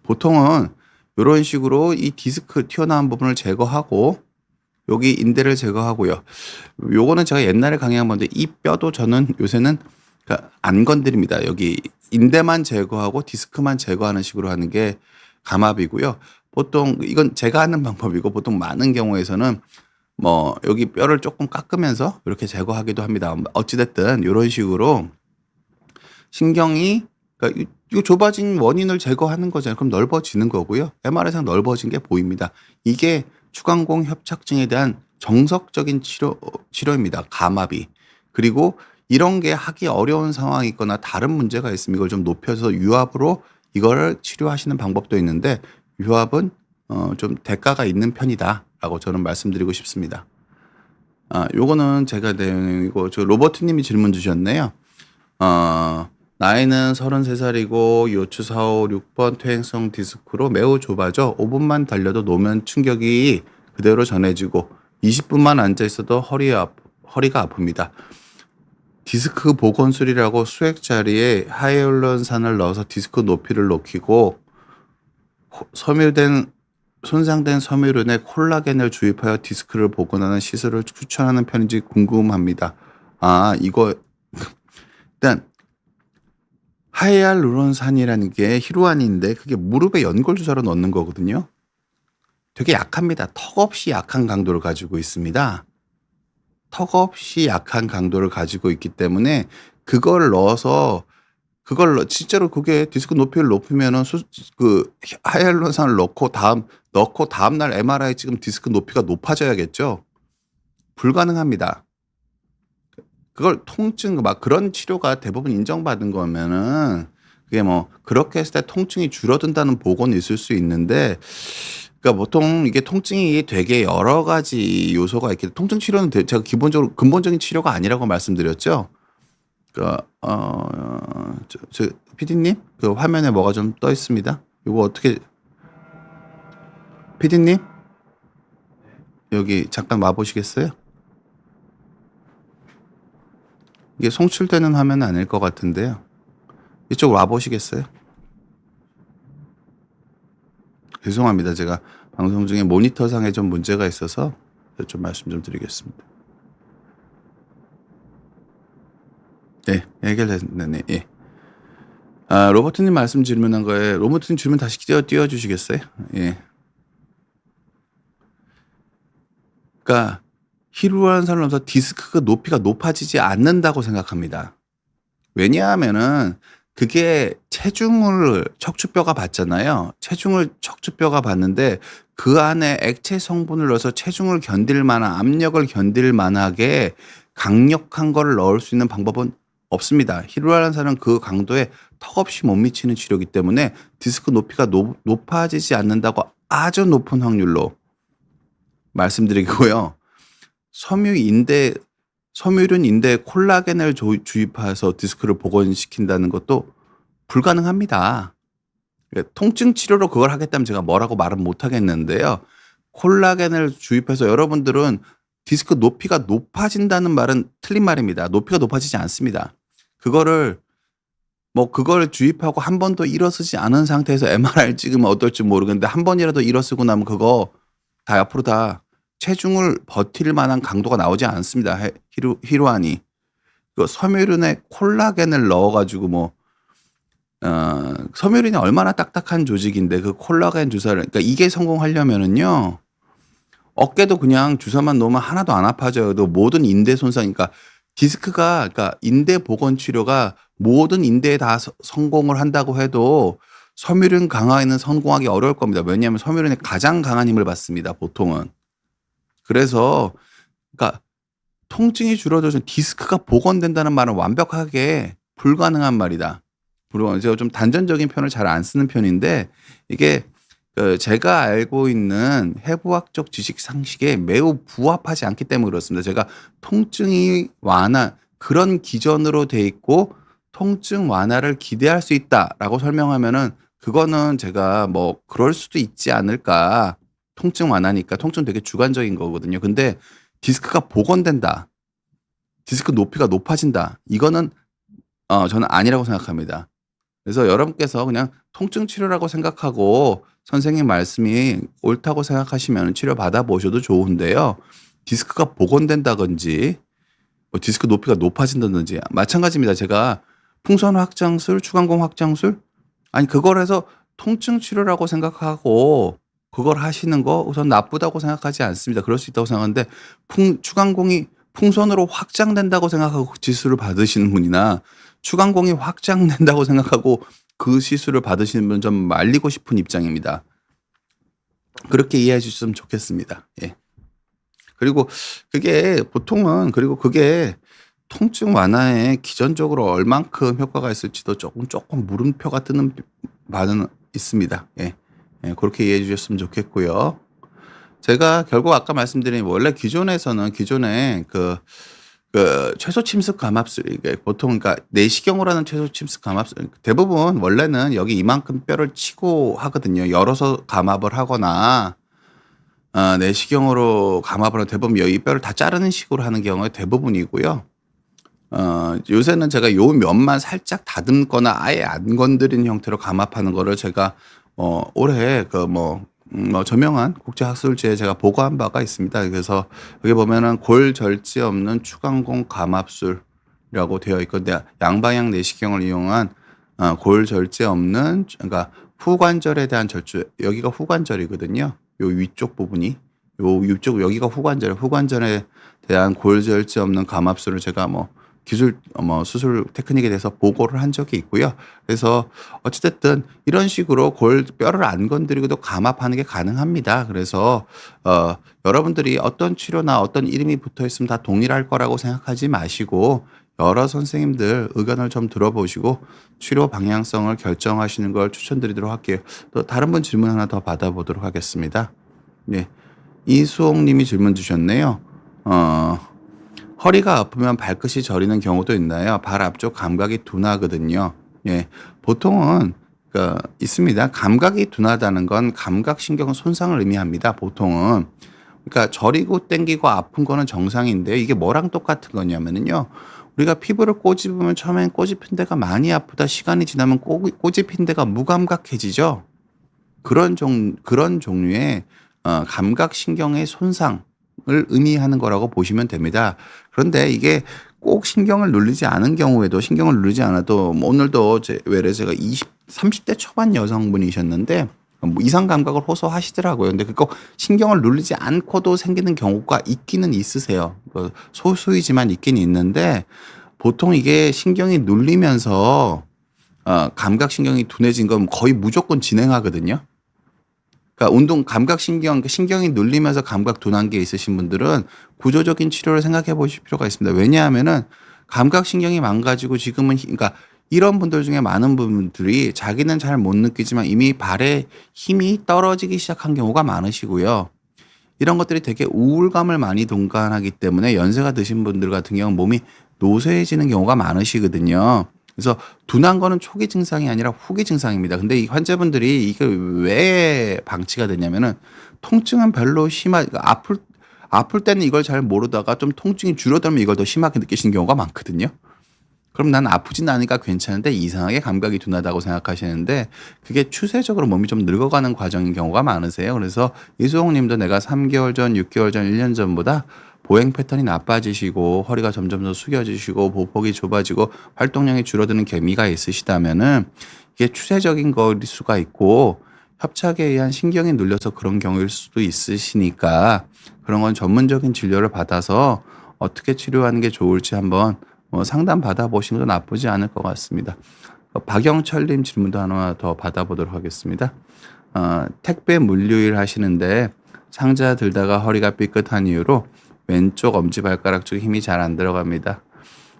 보통은 이런 식으로 이 디스크 튀어나온 부분을 제거하고 여기 인대를 제거하고요. 요거는 제가 옛날에 강의한 건데 이 뼈도 저는 요새는 안 건드립니다. 여기 인대만 제거하고 디스크만 제거하는 식으로 하는 게 감압이고요. 보통 이건 제가 하는 방법이고 보통 많은 경우에서는 뭐 여기 뼈를 조금 깎으면서 이렇게 제거하기도 합니다. 어찌됐든 이런 식으로 신경이 그러니까 이 좁아진 원인을 제거하는 거잖아요. 그럼 넓어지는 거고요. MRI상 넓어진 게 보입니다. 이게 추간공 협착증에 대한 정석적인 치료입니다. 감압이. 그리고 이런 게 하기 어려운 상황이 있거나 다른 문제가 있으면 이걸 좀 높여서 유압으로 이거를 치료하시는 방법도 있는데 유압은 좀 대가가 있는 편이다라고 저는 말씀드리고 싶습니다. 요거는 제가 이거 저 로버트 님이 질문 주셨네요. 나이는 33살이고 요추 4, 5, 6번 퇴행성 디스크로 매우 좁아져 5분만 달려도 노면 충격이 그대로 전해지고 20분만 앉아 있어도 허리가 아픕니다. 디스크 보건술이라고 수액자리에 하이알루론산을 넣어서 디스크 높이를 높이고 손상된 섬유륜에 콜라겐을 주입하여 디스크를 복원하는 시술을 추천하는 편인지 궁금합니다. 이거 일단 하이알루론산이라는 게 히루안인데 그게 무릎에 연골주사로 넣는 거거든요. 되게 약합니다. 턱없이 약한 강도를 가지고 있습니다. 턱없이 약한 강도를 가지고 있기 때문에 그걸 넣어서 진짜로 그게 디스크 높이를 높이면은 그 하이알루론산을 넣고 다음날 MRI 찍으면 디스크 높이가 높아져야겠죠. 불가능합니다. 그걸 통증 막 그런 치료가 대부분 인정받은 거면은 그게 뭐 그렇게 했을 때 통증이 줄어든다는 보고는 있을 수 있는데 그러니까 보통 이게 통증이 되게 여러 가지 요소가 있기 때문에 통증 치료는 제가 기본적으로 근본적인 치료가 아니라고 말씀드렸죠. 그러니까 저 PD님 그 화면에 뭐가 좀 떠 있습니다. 이거 어떻게 PD님 여기 잠깐 와 보시겠어요? 이게 송출되는 화면은 아닐 것 같은데요. 이쪽 와 보시겠어요? 죄송합니다. 제가 방송 중에 모니터상에 좀 문제가 있어서 좀 말씀 좀 드리겠습니다. 네, 해결됐네. 예. 로버트님 말씀 질문한 거에 로버트님 질문 다시 띄워주시겠어요? 예. 그러니까 히루안산을 넣어서 디스크 높이가 높아지지 않는다고 생각합니다. 왜냐하면은 그게 체중을 척추뼈가 받잖아요. 체중을 척추뼈가 받는데 그 안에 액체 성분을 넣어서 체중을 견딜 만한 압력을 견딜 만하게 강력한 거를 넣을 수 있는 방법은 없습니다. 히루안산은 그 강도에 턱없이 못 미치는 치료이기 때문에 디스크 높이가 높아지지 않는다고 아주 높은 확률로 말씀드리고요. 섬유륜 인대에 콜라겐을 주입해서 디스크를 복원시킨다는 것도 불가능합니다. 그러니까 통증 치료로 그걸 하겠다면 제가 뭐라고 말은 못 하겠는데요. 콜라겐을 주입해서 여러분들은 디스크 높이가 높아진다는 말은 틀린 말입니다. 높이가 높아지지 않습니다. 그걸 주입하고 한 번도 일어서지 않은 상태에서 MRI를 찍으면 어떨지 모르겠는데 한 번이라도 일어서고 나면 그거 다 앞으로 다 체중을 버틸 만한 강도가 나오지 않습니다. 히루안이. 섬유륜에 콜라겐을 넣어가지고 섬유륜이 얼마나 딱딱한 조직인데 그 콜라겐 주사를, 그러니까 이게 성공하려면은요, 어깨도 그냥 주사만 놓으면 하나도 안 아파져요. 또 모든 인대 손상, 그러니까 그러니까 인대 복원 치료가 모든 인대에 다 성공을 한다고 해도 섬유륜 강화에는 성공하기 어려울 겁니다. 왜냐하면 섬유륜이 가장 강한 힘을 받습니다. 보통은. 그래서 그러니까 통증이 줄어들어서 디스크가 복원된다는 말은 완벽하게 불가능한 말이다. 제가 좀 단전적인 표현을 잘 안 쓰는 편인데 이게 제가 알고 있는 해부학적 지식 상식에 매우 부합하지 않기 때문에 그렇습니다. 제가 통증이 그런 기전으로 돼 있고 통증 완화를 기대할 수 있다라고 설명하면은 그거는 제가 뭐 그럴 수도 있지 않을까. 통증 완화니까 통증 되게 주관적인 거거든요. 근데 디스크가 복원된다. 디스크 높이가 높아진다. 이거는 저는 아니라고 생각합니다. 그래서 여러분께서 그냥 통증 치료라고 생각하고 선생님 말씀이 옳다고 생각하시면 치료 받아보셔도 좋은데요. 디스크가 복원된다든지 디스크 높이가 높아진다든지 마찬가지입니다. 제가 풍선 확장술, 추간공 확장술 그걸 해서 통증 치료라고 생각하고 그걸 하시는 거 우선 나쁘다고 생각하지 않습니다. 그럴 수 있다고 생각하는데 추간공이 풍선으로 확장된다고 생각하고 그 시술을 받으시는 분이나 추간공이 확장된다고 생각하고 그 시술을 받으시는 분 좀 말리고 싶은 입장입니다. 그렇게 이해해 주셨으면 좋겠습니다. 예. 그리고 그게 보통은 그게 통증 완화에 기전적으로 얼만큼 효과가 있을지도 조금 물음표가 뜨는 바는 있습니다. 예. 예 그렇게 이해해 주셨으면 좋겠고요. 제가 결국 아까 말씀드린 원래 기존에서는 기존에 최소 침습 감압술 이게 보통 그러니까 내시경으로 하는 최소 침습 감압술 대부분 원래는 여기 이만큼 뼈를 치고 하거든요. 열어서 감압을 하거나 내시경으로 감압을 대부분 이 뼈를 다 자르는 식으로 하는 경우가 대부분이고요. 요새는 제가 요 면만 살짝 다듬거나 아예 안 건드리는 형태로 감압하는 거를 제가 올해 저명한 국제학술지에 제가 보고한 바가 있습니다. 그래서 여기 보면은 골절제 없는 추간공 감압술이라고 되어 있거든요. 양방향 내시경을 이용한 골절제 없는 그러니까 후관절에 대한 절주 여기가 후관절이거든요. 요 위쪽 부분이 요 위쪽 여기가 후관절에 대한 골절제 없는 감압술을 제가 기술 수술 테크닉에 대해서 보고를 한 적이 있고요. 그래서 어찌 됐든 이런 식으로 뼈를 안 건드리고도 감압하는 게 가능합니다. 그래서 여러분들이 어떤 치료나 어떤 이름이 붙어 있으면 다 동일할 거라고 생각하지 마시고 여러 선생님들 의견을 좀 들어보시고 치료 방향성을 결정하시는 걸 추천드리도록 할게요. 또 다른 분 질문 하나 더 받아보도록 하겠습니다. 네. 이수옥 님이 질문 주셨네요. 허리가 아프면 발끝이 저리는 경우도 있나요? 발 앞쪽 감각이 둔하거든요. 예. 보통은 있습니다. 감각이 둔하다는 건 감각신경 손상을 의미합니다. 보통은. 그러니까 저리고 땡기고 아픈 거는 정상인데 이게 뭐랑 똑같은 거냐면요. 우리가 피부를 꼬집으면 처음엔 꼬집힌 데가 많이 아프다 시간이 지나면 꼬집힌 데가 무감각해지죠. 그런 종류의 감각신경의 손상을 의미하는 거라고 보시면 됩니다. 그런데 이게 꼭 신경을 누르지 않은 경우에도 신경을 누르지 않아도 오늘도 제가 30대 초반 여성분이셨는데 이상 감각을 호소하시더라고요. 근데 꼭 신경을 누르지 않고도 생기는 경우가 있기는 있으세요. 소수이지만 있긴 있는데 보통 이게 신경이 눌리면서 감각신경이 둔해진 건 거의 무조건 진행하거든요. 그러니까 신경이 눌리면서 감각 둔한 게 있으신 분들은 구조적인 치료를 생각해 보실 필요가 있습니다. 왜냐하면은 감각신경이 망가지고 지금은 그러니까 이런 분들 중에 많은 분들이 자기는 잘 못 느끼지만 이미 발에 힘이 떨어지기 시작한 경우가 많으시고요. 이런 것들이 되게 우울감을 많이 동반하기 때문에 연세가 드신 분들 같은 경우는 몸이 노쇠해지는 경우가 많으시거든요. 그래서 둔한 거는 초기 증상이 아니라 후기 증상입니다. 근데 이 환자분들이 이게 왜 방치가 되냐면은 통증은 별로 아플 때는 이걸 잘 모르다가 좀 통증이 줄어들면 이걸 더 심하게 느끼시는 경우가 많거든요. 그럼 난 아프진 않으니까 괜찮은데 이상하게 감각이 둔하다고 생각하시는데 그게 추세적으로 몸이 좀 늙어가는 과정인 경우가 많으세요. 그래서 이수홍 님도 내가 3개월 전, 6개월 전, 1년 전보다 보행 패턴이 나빠지시고 허리가 점점 더 숙여지시고 보폭이 좁아지고 활동량이 줄어드는 개미가 있으시다면은 이게 추세적인 거일 수가 있고 협착에 의한 신경이 눌려서 그런 경우일 수도 있으시니까 그런 건 전문적인 진료를 받아서 어떻게 치료하는 게 좋을지 한번 상담 받아보시는 건 나쁘지 않을 것 같습니다. 박영철님 질문도 하나 더 받아보도록 하겠습니다. 택배 물류일 하시는데 상자 들다가 허리가 삐끗한 이유로 왼쪽 엄지발가락 쪽에 힘이 잘 안 들어갑니다.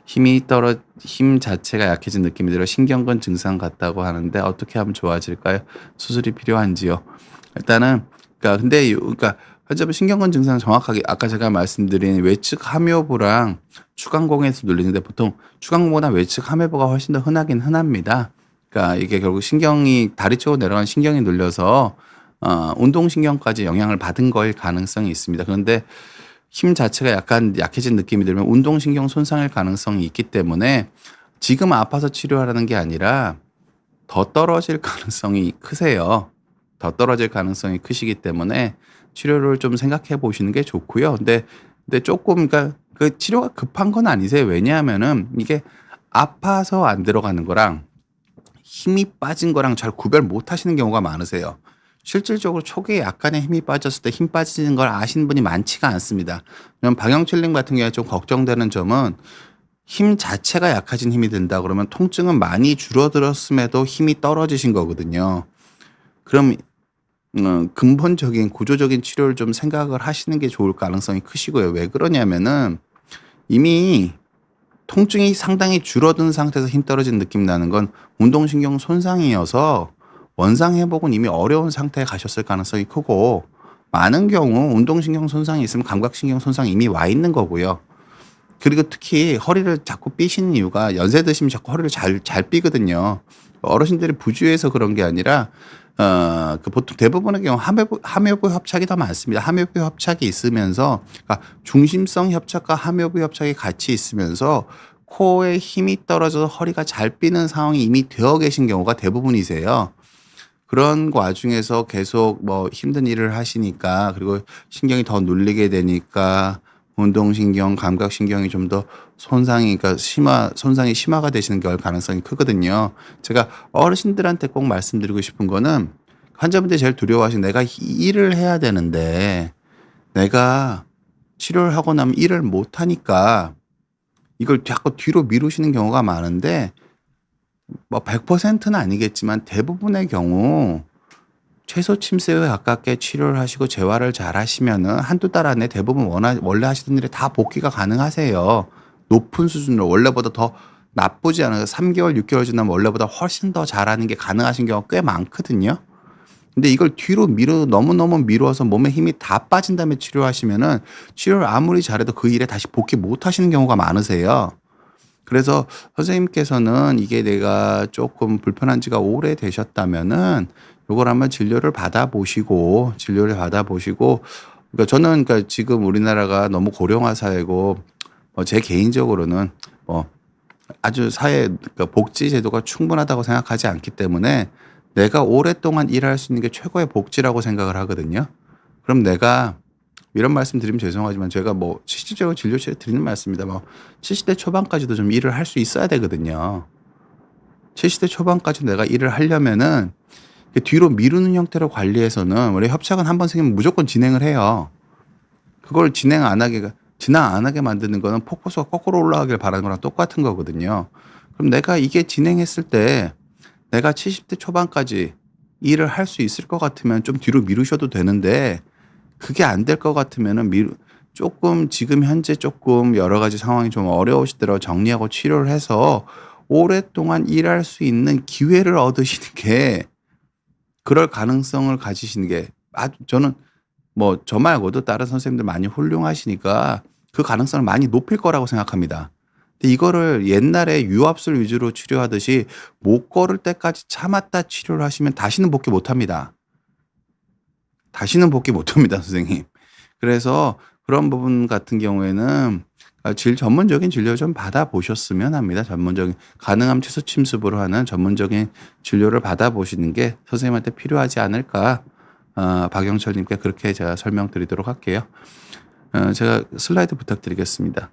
힘 자체가 약해진 느낌이 들어 신경근 증상 같다고 하는데 어떻게 하면 좋아질까요? 수술이 필요한지요? 일단은 환자분 신경근 증상 정확하게 아까 제가 말씀드린 외측 함요부랑 추간공에서 눌리는데 보통 추간공보다 외측 함요부가 훨씬 더 흔하긴 흔합니다. 그러니까 이게 결국 다리 쪽으로 내려가는 신경이 눌려서 운동신경까지 영향을 받은 거일 가능성이 있습니다. 그런데 힘 자체가 약간 약해진 느낌이 들면 운동신경 손상일 가능성이 있기 때문에 지금 아파서 치료하라는 게 아니라 더 떨어질 가능성이 크세요. 더 떨어질 가능성이 크시기 때문에 치료를 좀 생각해 보시는 게 좋고요. 근데 조금 그 치료가 급한 건 아니세요. 왜냐하면은 이게 아파서 안 들어가는 거랑 힘이 빠진 거랑 잘 구별 못 하시는 경우가 많으세요. 실질적으로 초기에 약간의 힘이 빠졌을 때 힘 빠지는 걸 아시는 분이 많지가 않습니다. 그럼 박영철님 같은 경우에 좀 걱정되는 점은 힘 자체가 약해진 힘이 든다 그러면 통증은 많이 줄어들었음에도 힘이 떨어지신 거거든요. 그럼 근본적인 구조적인 치료를 좀 생각을 하시는 게 좋을 가능성이 크시고요. 왜 그러냐면은 이미 통증이 상당히 줄어든 상태에서 힘 떨어진 느낌 나는 건 운동신경 손상이어서 원상 회복은 이미 어려운 상태에 가셨을 가능성이 크고, 많은 경우 운동신경 손상이 있으면 감각신경 손상이 이미 와 있는 거고요. 그리고 특히 허리를 자꾸 삐시는 이유가 연세 드시면 자꾸 허리를 잘 삐거든요. 어르신들이 부주의해서 그런 게 아니라 그 보통 대부분의 경우 함요부 협착이 더 많습니다. 함요부 협착이 있으면서, 그러니까 중심성 협착과 함요부 협착이 같이 있으면서 코에 힘이 떨어져서 허리가 잘 삐는 상황이 이미 되어 계신 경우가 대부분이세요. 그런 와중에서 계속 뭐 힘든 일을 하시니까, 그리고 신경이 더 눌리게 되니까 운동신경, 감각신경이 좀 더 손상이, 그러니까 손상이 심화가 되시는 가능성이 크거든요. 제가 어르신들한테 꼭 말씀드리고 싶은 거는, 환자분들이 제일 두려워하시는, 내가 일을 해야 되는데 내가 치료를 하고 나면 일을 못 하니까 이걸 자꾸 뒤로 미루시는 경우가 많은데, 뭐 100%는 아니겠지만 대부분의 경우 최소 침수에 가깝게 치료를 하시고 재활을 잘 하시면은 한두 달 안에 대부분 원래 하시던 일이 다 복귀가 가능하세요. 높은 수준으로 원래보다 더 나쁘지 않아요. 3개월, 6개월 지나면 원래보다 훨씬 더 잘하는 게 가능하신 경우가 꽤 많거든요. 근데 이걸 뒤로 너무너무 미루어서 몸에 힘이 다 빠진 다음에 치료하시면은, 치료를 아무리 잘해도 그 일에 다시 복귀 못 하시는 경우가 많으세요. 그래서 선생님께서는 이게 내가 조금 불편한 지가 오래되셨다면은 요걸 한번 진료를 받아보시고, 그러니까 저는, 그러니까 지금 우리나라가 너무 고령화 사회고, 제 개인적으로는 아주 그러니까 복지 제도가 충분하다고 생각하지 않기 때문에 내가 오랫동안 일할 수 있는 게 최고의 복지라고 생각을 하거든요. 그럼 내가, 이런 말씀 드리면 죄송하지만 제가 뭐 실질적으로 진료실에 드리는 말씀입니다. 70대 초반까지도 좀 일을 할 수 있어야 되거든요. 70대 초반까지 내가 일을 하려면은 뒤로 미루는 형태로 관리해서는, 원래 협착은 한 번 생기면 무조건 진행을 해요. 그걸 진행 안 하게 만드는 거는 폭포수가 거꾸로 올라가길 바라는 거랑 똑같은 거거든요. 그럼 내가 이게 진행했을 때 내가 70대 초반까지 일을 할 수 있을 것 같으면 좀 뒤로 미루셔도 되는데, 그게 안 될 것 같으면은 조금 지금 현재 조금 여러 가지 상황이 좀 어려우시더라도 정리하고 치료를 해서 오랫동안 일할 수 있는 기회를 얻으시는 게, 그럴 가능성을 가지시는 게, 저는 뭐 저 말고도 다른 선생님들 많이 훌륭하시니까 그 가능성을 많이 높일 거라고 생각합니다. 근데 이거를 옛날에 유압술 위주로 치료하듯이 못 걸을 때까지 참았다 치료를 하시면 다시는 복귀 못 합니다. 선생님. 그래서 그런 부분 같은 경우에는 전문적인 진료 좀 받아보셨으면 합니다. 가능하면 최소 침습으로 하는 전문적인 진료를 받아보시는 게 선생님한테 필요하지 않을까. 박영철님께 그렇게 제가 설명드리도록 할게요. 제가 슬라이드 부탁드리겠습니다.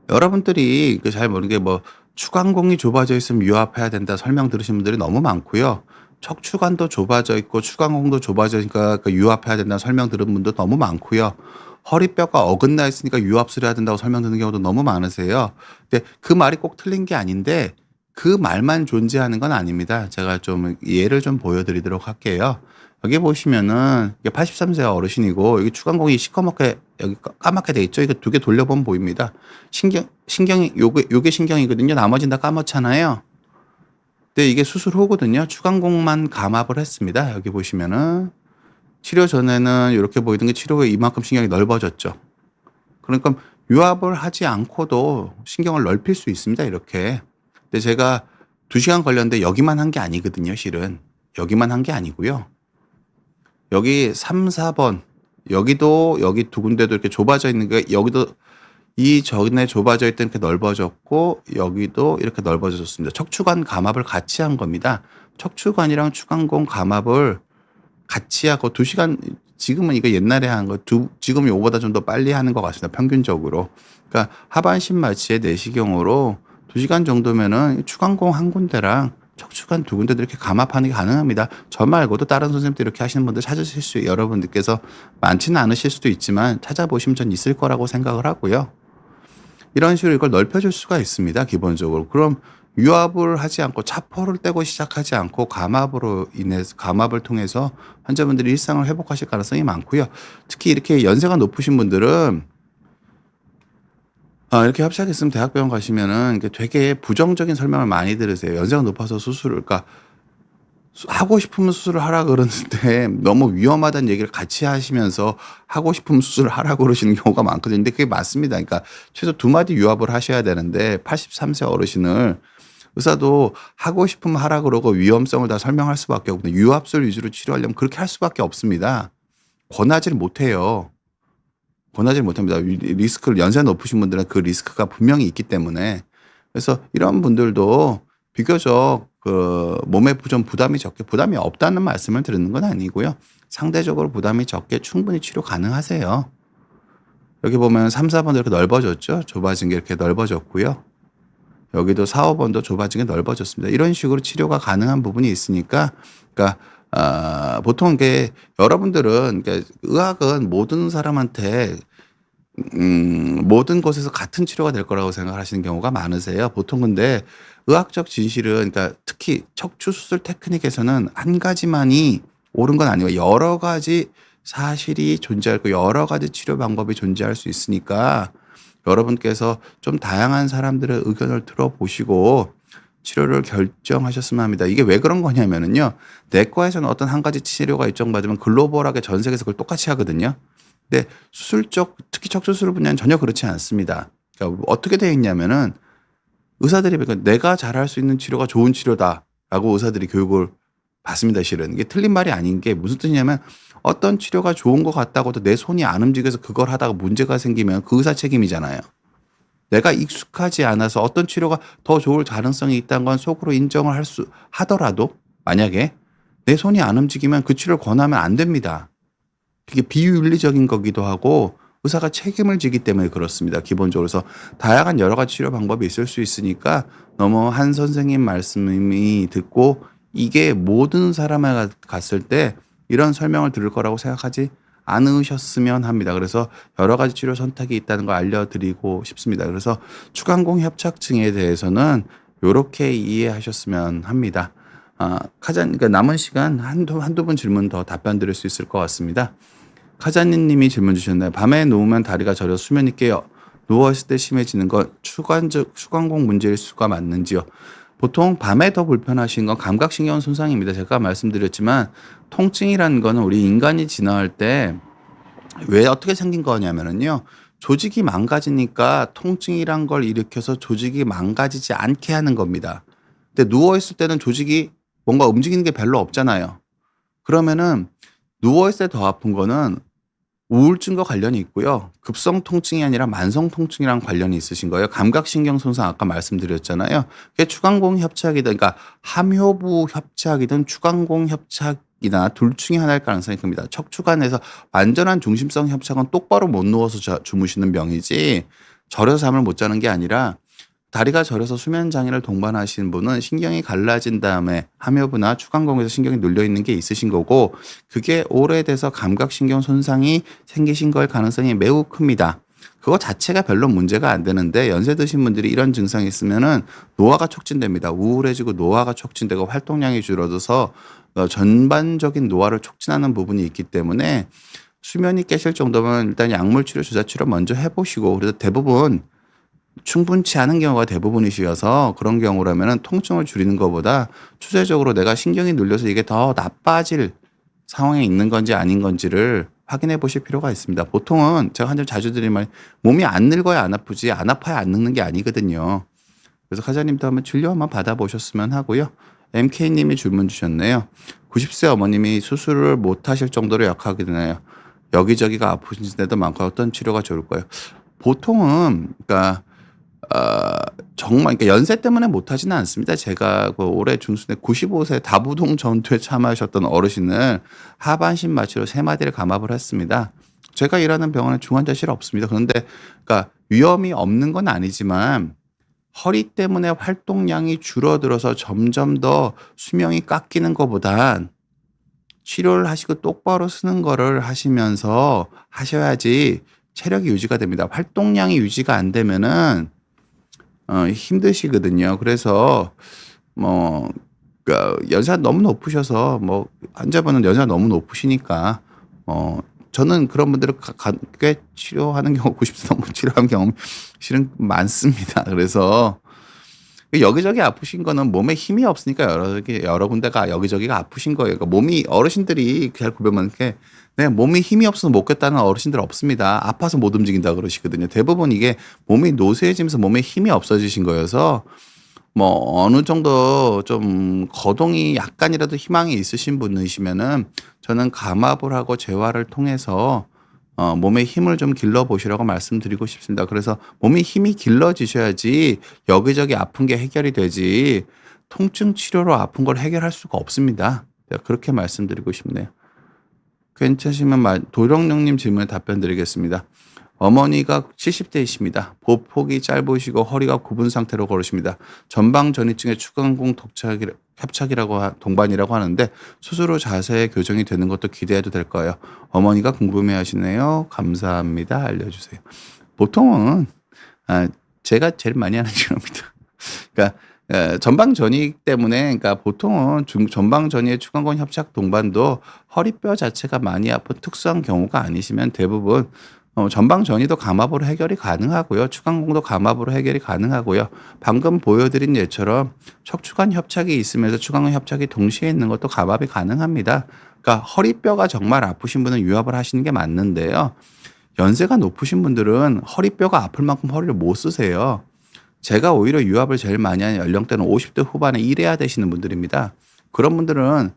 여러분들이 잘 모르는 게, 추간공이 좁아져 있으면 유압해야 된다 설명 들으신 분들이 너무 많고요. 척추관도 좁아져 있고 추간공도 좁아져 있으니까 유압해야 된다 설명 들은 분도 너무 많고요. 허리뼈가 어긋나 있으니까 유압술을 해야 된다고 설명 듣는 경우도 너무 많으세요. 근데 그 말이 꼭 틀린 게 아닌데, 그 말만 존재하는 건 아닙니다. 제가 좀 예를 좀 보여드리도록 할게요. 여기 보시면은 이게 83세 어르신이고, 여기 추간공이 시커멓게 여기 까맣게 돼 있죠. 이거 두 개 돌려보면 보입니다. 신경이 요게 신경이거든요. 나머지는 다 까맣잖아요. 근데 이게 수술 후거든요. 추간공만 감압을 했습니다. 여기 보시면은 치료 전에는 이렇게 보이던 게 치료 후에 이만큼 신경이 넓어졌죠. 그러니까 유압을 하지 않고도 신경을 넓힐 수 있습니다. 이렇게. 근데 제가 2시간 걸렸는데 여기만 한 게 아니거든요. 실은 여기만 한 게 아니고요. 여기 3, 4번 여기 두 군데도 이렇게 좁아져 있는 게, 여기도 이 전에 좁아져 있던 이렇게 넓어졌고, 여기도 이렇게 넓어졌습니다. 척추관 감압을 같이 한 겁니다. 척추관이랑 추간공 감압을 같이 하고 2시간, 지금은 이거 옛날에 한 거, 지금 요거보다 좀 더 빨리 하는 것 같습니다. 평균적으로. 그러니까 하반신 마취의 내시경으로 2시간 정도면은 추간공 한 군데랑 척추관 두 군데도 이렇게 감압하는 게 가능합니다. 저 말고도 다른 선생님들 이렇게 하시는 분들 여러분들께서 많지는 않으실 수도 있지만 찾아보시면 전 있을 거라고 생각을 하고요. 이런 식으로 이걸 넓혀줄 수가 있습니다. 기본적으로. 그럼 유압을 하지 않고 차포를 떼고 시작하지 않고 감압을 통해서 환자분들이 일상을 회복하실 가능성이 많고요. 특히 이렇게 연세가 높으신 분들은 이렇게 협착이 있으면 대학병원 가시면은 이게 되게 부정적인 설명을 많이 들으세요. 연세가 높아서 수술을 그러니까 하고 싶으면 수술을 하라 그러는데 너무 위험하다는 얘기를 같이 하시면서 하고 싶으면 수술을 하라고 그러시는 경우가 많거든요. 근데 그게 맞습니다. 그러니까 최소 2마디 유압을 하셔야 되는데 83세 어르신을 의사도 하고 싶으면 하라 그러고 위험성을 다 설명할 수밖에 없거든요. 유압술 위주로 치료하려면 그렇게 할 수밖에 없습니다. 권하지를 못해요. 권하지를 못합니다. 리스크를 연세 높으신 분들은 그 리스크가 분명히 있기 때문에. 그래서 이런 분들도 비교적 몸에 좀 부담이 적게 부담이 없다는 말씀을 드리는 건 아니고요. 상대적으로 부담이 적게 충분히 치료 가능하세요. 여기 보면 3-4 번도 이렇게 넓어졌죠. 좁아진 게 이렇게 넓어졌고요. 여기도 4-5 번도 좁아진 게 넓어졌습니다. 이런 식으로 치료가 가능한 부분이 있으니까 그러니까 보통 이게 여러분들은 그러니까 의학은 모든 사람한테 모든 곳에서 같은 치료가 될 거라고 생각하시는 경우가 많으세요. 보통 근데 의학적 진실은 그러니까 특히 척추 수술 테크닉에서는 한 가지만이 옳은 건 아니고 여러 가지 사실이 존재하고 여러 가지 치료 방법이 존재할 수 있으니까 여러분께서 좀 다양한 사람들의 의견을 들어보시고 치료를 결정하셨으면 합니다. 이게 왜 그런 거냐면은요. 내과에서는 어떤 한 가지 치료가 일정받으면 글로벌하게 전 세계에서 그걸 똑같이 하거든요. 근데 수술 쪽 특히 척추 수술 분야는 전혀 그렇지 않습니다. 그러니까 어떻게 되어 있냐면은 의사들이 그러니까 내가 잘할 수 있는 치료가 좋은 치료다라고 의사들이 교육을 받습니다, 실은. 이게 틀린 말이 아닌 게 무슨 뜻이냐면 어떤 치료가 좋은 것 같다고도 내 손이 안 움직여서 그걸 하다가 문제가 생기면 그 의사 책임이잖아요. 내가 익숙하지 않아서 어떤 치료가 더 좋을 가능성이 있다는 건 속으로 인정을 하더라도 만약에 내 손이 안 움직이면 그 치료를 권하면 안 됩니다. 그게 비윤리적인 거기도 하고 의사가 책임을 지기 때문에 그렇습니다. 기본적으로. 그래서 다양한 여러 가지 치료 방법이 있을 수 있으니까 너무 한 선생님 말씀이 듣고 이게 모든 사람에 갔을 때 이런 설명을 들을 거라고 생각하지 않으셨으면 합니다. 그래서 여러 가지 치료 선택이 있다는 걸 알려드리고 싶습니다. 그래서 추간공 협착증에 대해서는 요렇게 이해하셨으면 합니다. 그러니까 남은 시간 한두 분 질문 더 답변 드릴 수 있을 것 같습니다. 카자니 님이 질문 주셨나요? 밤에 누우면 다리가 저려 수면이 깨요. 누워있을 때 심해지는 건 추간공 문제일 수가 맞는지요? 보통 밤에 더 불편하신 건 감각신경 손상입니다. 제가 말씀드렸지만 통증이라는 거는 우리 인간이 진화할 때 왜 어떻게 생긴 거냐면은요. 조직이 망가지니까 통증이란 걸 일으켜서 조직이 망가지지 않게 하는 겁니다. 근데 누워있을 때는 조직이 뭔가 움직이는 게 별로 없잖아요. 그러면은 누워있을 때 더 아픈 거는 우울증과 관련이 있고요. 급성 통증이 아니라 만성 통증이랑 관련이 있으신 거예요. 감각신경 손상 아까 말씀드렸잖아요. 그게 추간공 협착이든 그러니까 함효부 협착이든 추간공 협착이나 둘 중에 하나일 가능성이 큽니다. 척추관에서 완전한 중심성 협착은 똑바로 못 누워서 주무시는 병이지 절여서 잠을 못 자는 게 아니라 다리가 저려서 수면 장애를 동반하시는 분은 신경이 갈라진 다음에 함효부나 추간공에서 신경이 눌려 있는 게 있으신 거고 그게 오래돼서 감각신경 손상이 생기신 걸 가능성이 매우 큽니다. 그거 자체가 별로 문제가 안 되는데 연세 드신 분들이 이런 증상이 있으면은 노화가 촉진됩니다. 우울해지고 노화가 촉진되고 활동량이 줄어들어서 전반적인 노화를 촉진하는 부분이 있기 때문에 수면이 깨실 정도면 일단 약물 치료, 주사 치료 먼저 해보시고 그래서 대부분 충분치 않은 경우가 대부분이시어서 그런 경우라면 통증을 줄이는 것보다 추세적으로 내가 신경이 눌려서 이게 더 나빠질 상황에 있는 건지 아닌 건지를 확인해 보실 필요가 있습니다. 보통은 제가 한점 자주 드리는 말 몸이 안 늙어야 안 아프지 안 아파야 안 늙는 게 아니거든요. 그래서 카자님도 한번 진료 한번 받아보셨으면 하고요. MK님이 질문 주셨네요. 90세 어머님이 수술을 못 하실 정도로 약하게 되나요? 여기저기가 아프신 데도 많고 어떤 치료가 좋을까요? 보통은 그러니까 정말 그러니까 연세 때문에 못하지는 않습니다. 제가 올해 중순에 95세 다부동 전투에 참여하셨던 어르신을 하반신 마취로 3마디를 감압을 했습니다. 제가 일하는 병원에 중환자실 없습니다. 그런데 그러니까 위험이 없는 건 아니지만 허리 때문에 활동량이 줄어들어서 점점 더 수명이 깎이는 것보단 치료를 하시고 똑바로 쓰는 거를 하시면서 하셔야지 체력이 유지가 됩니다. 활동량이 유지가 안 되면은 힘드시거든요. 그래서 그러니까 연세가 너무 높으셔서 환자분은 연세가 너무 높으시니까 저는 그런 분들을 꽤 치료하는 경우 90세 넘은 치료한 경험이 실은 많습니다. 그래서 여기저기 아프신 거는 몸에 힘이 없으니까 여러 군데가 여기저기가 아프신 거예요. 그러니까 몸이 어르신들이 잘 구별하는 게 네, 몸이 힘이 없어서 못 걷다는 어르신들 없습니다. 아파서 못 움직인다 그러시거든요. 대부분 이게 몸이 노쇠해지면서 몸에 힘이 없어지신 거여서 뭐 어느 정도 좀 거동이 약간이라도 희망이 있으신 분이시면은 저는 감압을 하고 재활을 통해서 몸에 힘을 좀 길러 보시라고 말씀드리고 싶습니다. 그래서 몸이 힘이 길러지셔야지 여기저기 아픈 게 해결이 되지 통증 치료로 아픈 걸 해결할 수가 없습니다. 제가 그렇게 말씀드리고 싶네요. 괜찮으시면 도령령님 질문에 답변 드리겠습니다. 어머니가 70대이십니다. 보폭이 짧으시고 허리가 굽은 상태로 걸으십니다. 전방전이증의 추간공 협착이라고 동반이라고 하는데 수술 후 자세 교정이 되는 것도 기대해도 될까요? 어머니가 궁금해하시네요. 감사합니다. 알려주세요. 보통은 제가 제일 많이 하는 질문입니다. 그러니까 전방전이 때문에 그러니까 보통은 전방전이의 추간공 협착 동반도 허리뼈 자체가 많이 아픈 특수한 경우가 아니시면 대부분 전방전이도 감압으로 해결이 가능하고요. 추간공도 감압으로 해결이 가능하고요. 방금 보여드린 예처럼 척추관 협착이 있으면서 추간공 협착이 동시에 있는 것도 감압이 가능합니다. 그러니까 허리뼈가 정말 아프신 분은 유압을 하시는 게 맞는데요. 연세가 높으신 분들은 허리뼈가 아플 만큼 허리를 못 쓰세요. 제가 오히려 유압을 제일 많이 하는 연령대는 50대 후반에 일해야 되시는 분들입니다. 그런 분들은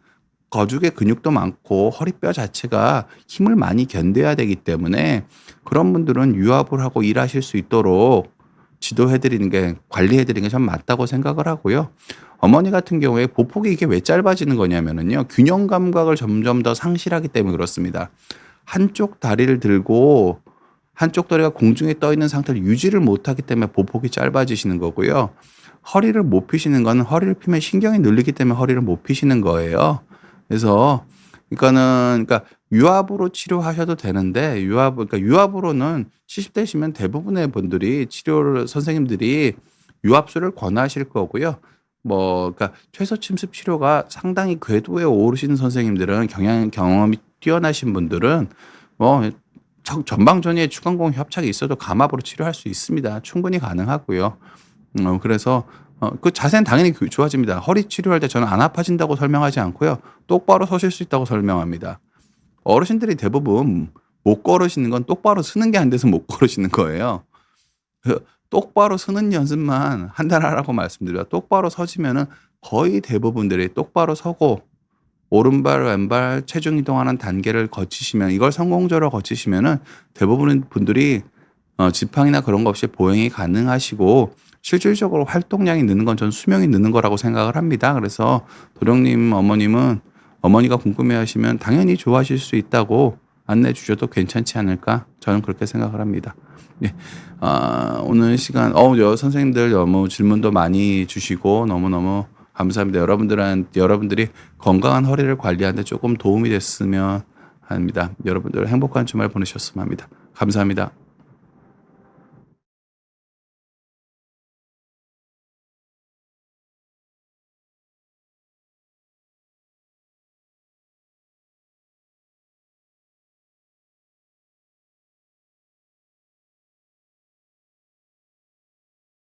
거죽의 근육도 많고 허리뼈 자체가 힘을 많이 견뎌야 되기 때문에 그런 분들은 유압을 하고 일하실 수 있도록 지도해드리는 게 관리해드리는 게 참 맞다고 생각을 하고요. 어머니 같은 경우에 보폭이 이게 왜 짧아지는 거냐면은요. 균형 감각을 점점 더 상실하기 때문에 그렇습니다. 한쪽 다리를 들고 한쪽 다리가 공중에 떠 있는 상태를 유지를 못하기 때문에 보폭이 짧아지시는 거고요. 허리를 못 피시는 건 허리를 피면 신경이 눌리기 때문에 허리를 못 피시는 거예요. 그래서 이거는 그러니까 유압으로 치료하셔도 되는데 그러니까 유압으로는 70대시면 대부분의 분들이 선생님들이 유압술을 권하실 거고요. 그러니까 최소 침습 치료가 상당히 궤도에 오르시는 선생님들은 경험이 뛰어나신 분들은 전방전이의 추간공 협착이 있어도 감압으로 치료할 수 있습니다. 충분히 가능하고요. 그래서 그 자세는 당연히 좋아집니다. 허리 치료할 때 저는 안 아파진다고 설명하지 않고요. 똑바로 서실 수 있다고 설명합니다. 어르신들이 대부분 못 걸으시는 건 똑바로 서는 게 안 돼서 못 걸으시는 거예요. 똑바로 서는 연습만 한 달 하라고 말씀드려요. 똑바로 서지면은 거의 대부분들이 똑바로 서고 오른발 왼발 체중 이동하는 단계를 거치시면 이걸 성공적으로 거치시면은 대부분의 분들이 지팡이나 그런 거 없이 보행이 가능하시고 실질적으로 활동량이 느는 건 전 수명이 느는 거라고 생각을 합니다. 그래서 도령님 어머님은 어머니가 궁금해하시면 당연히 좋아하실 수 있다고 안내해 주셔도 괜찮지 않을까 저는 그렇게 생각을 합니다. 예. 오늘 시간 선생님들 너무 질문도 많이 주시고 너무너무 감사합니다. 여러분들이 건강한 허리를 관리하는 데 조금 도움이 됐으면 합니다. 여러분들 행복한 주말 보내셨으면 합니다. 감사합니다.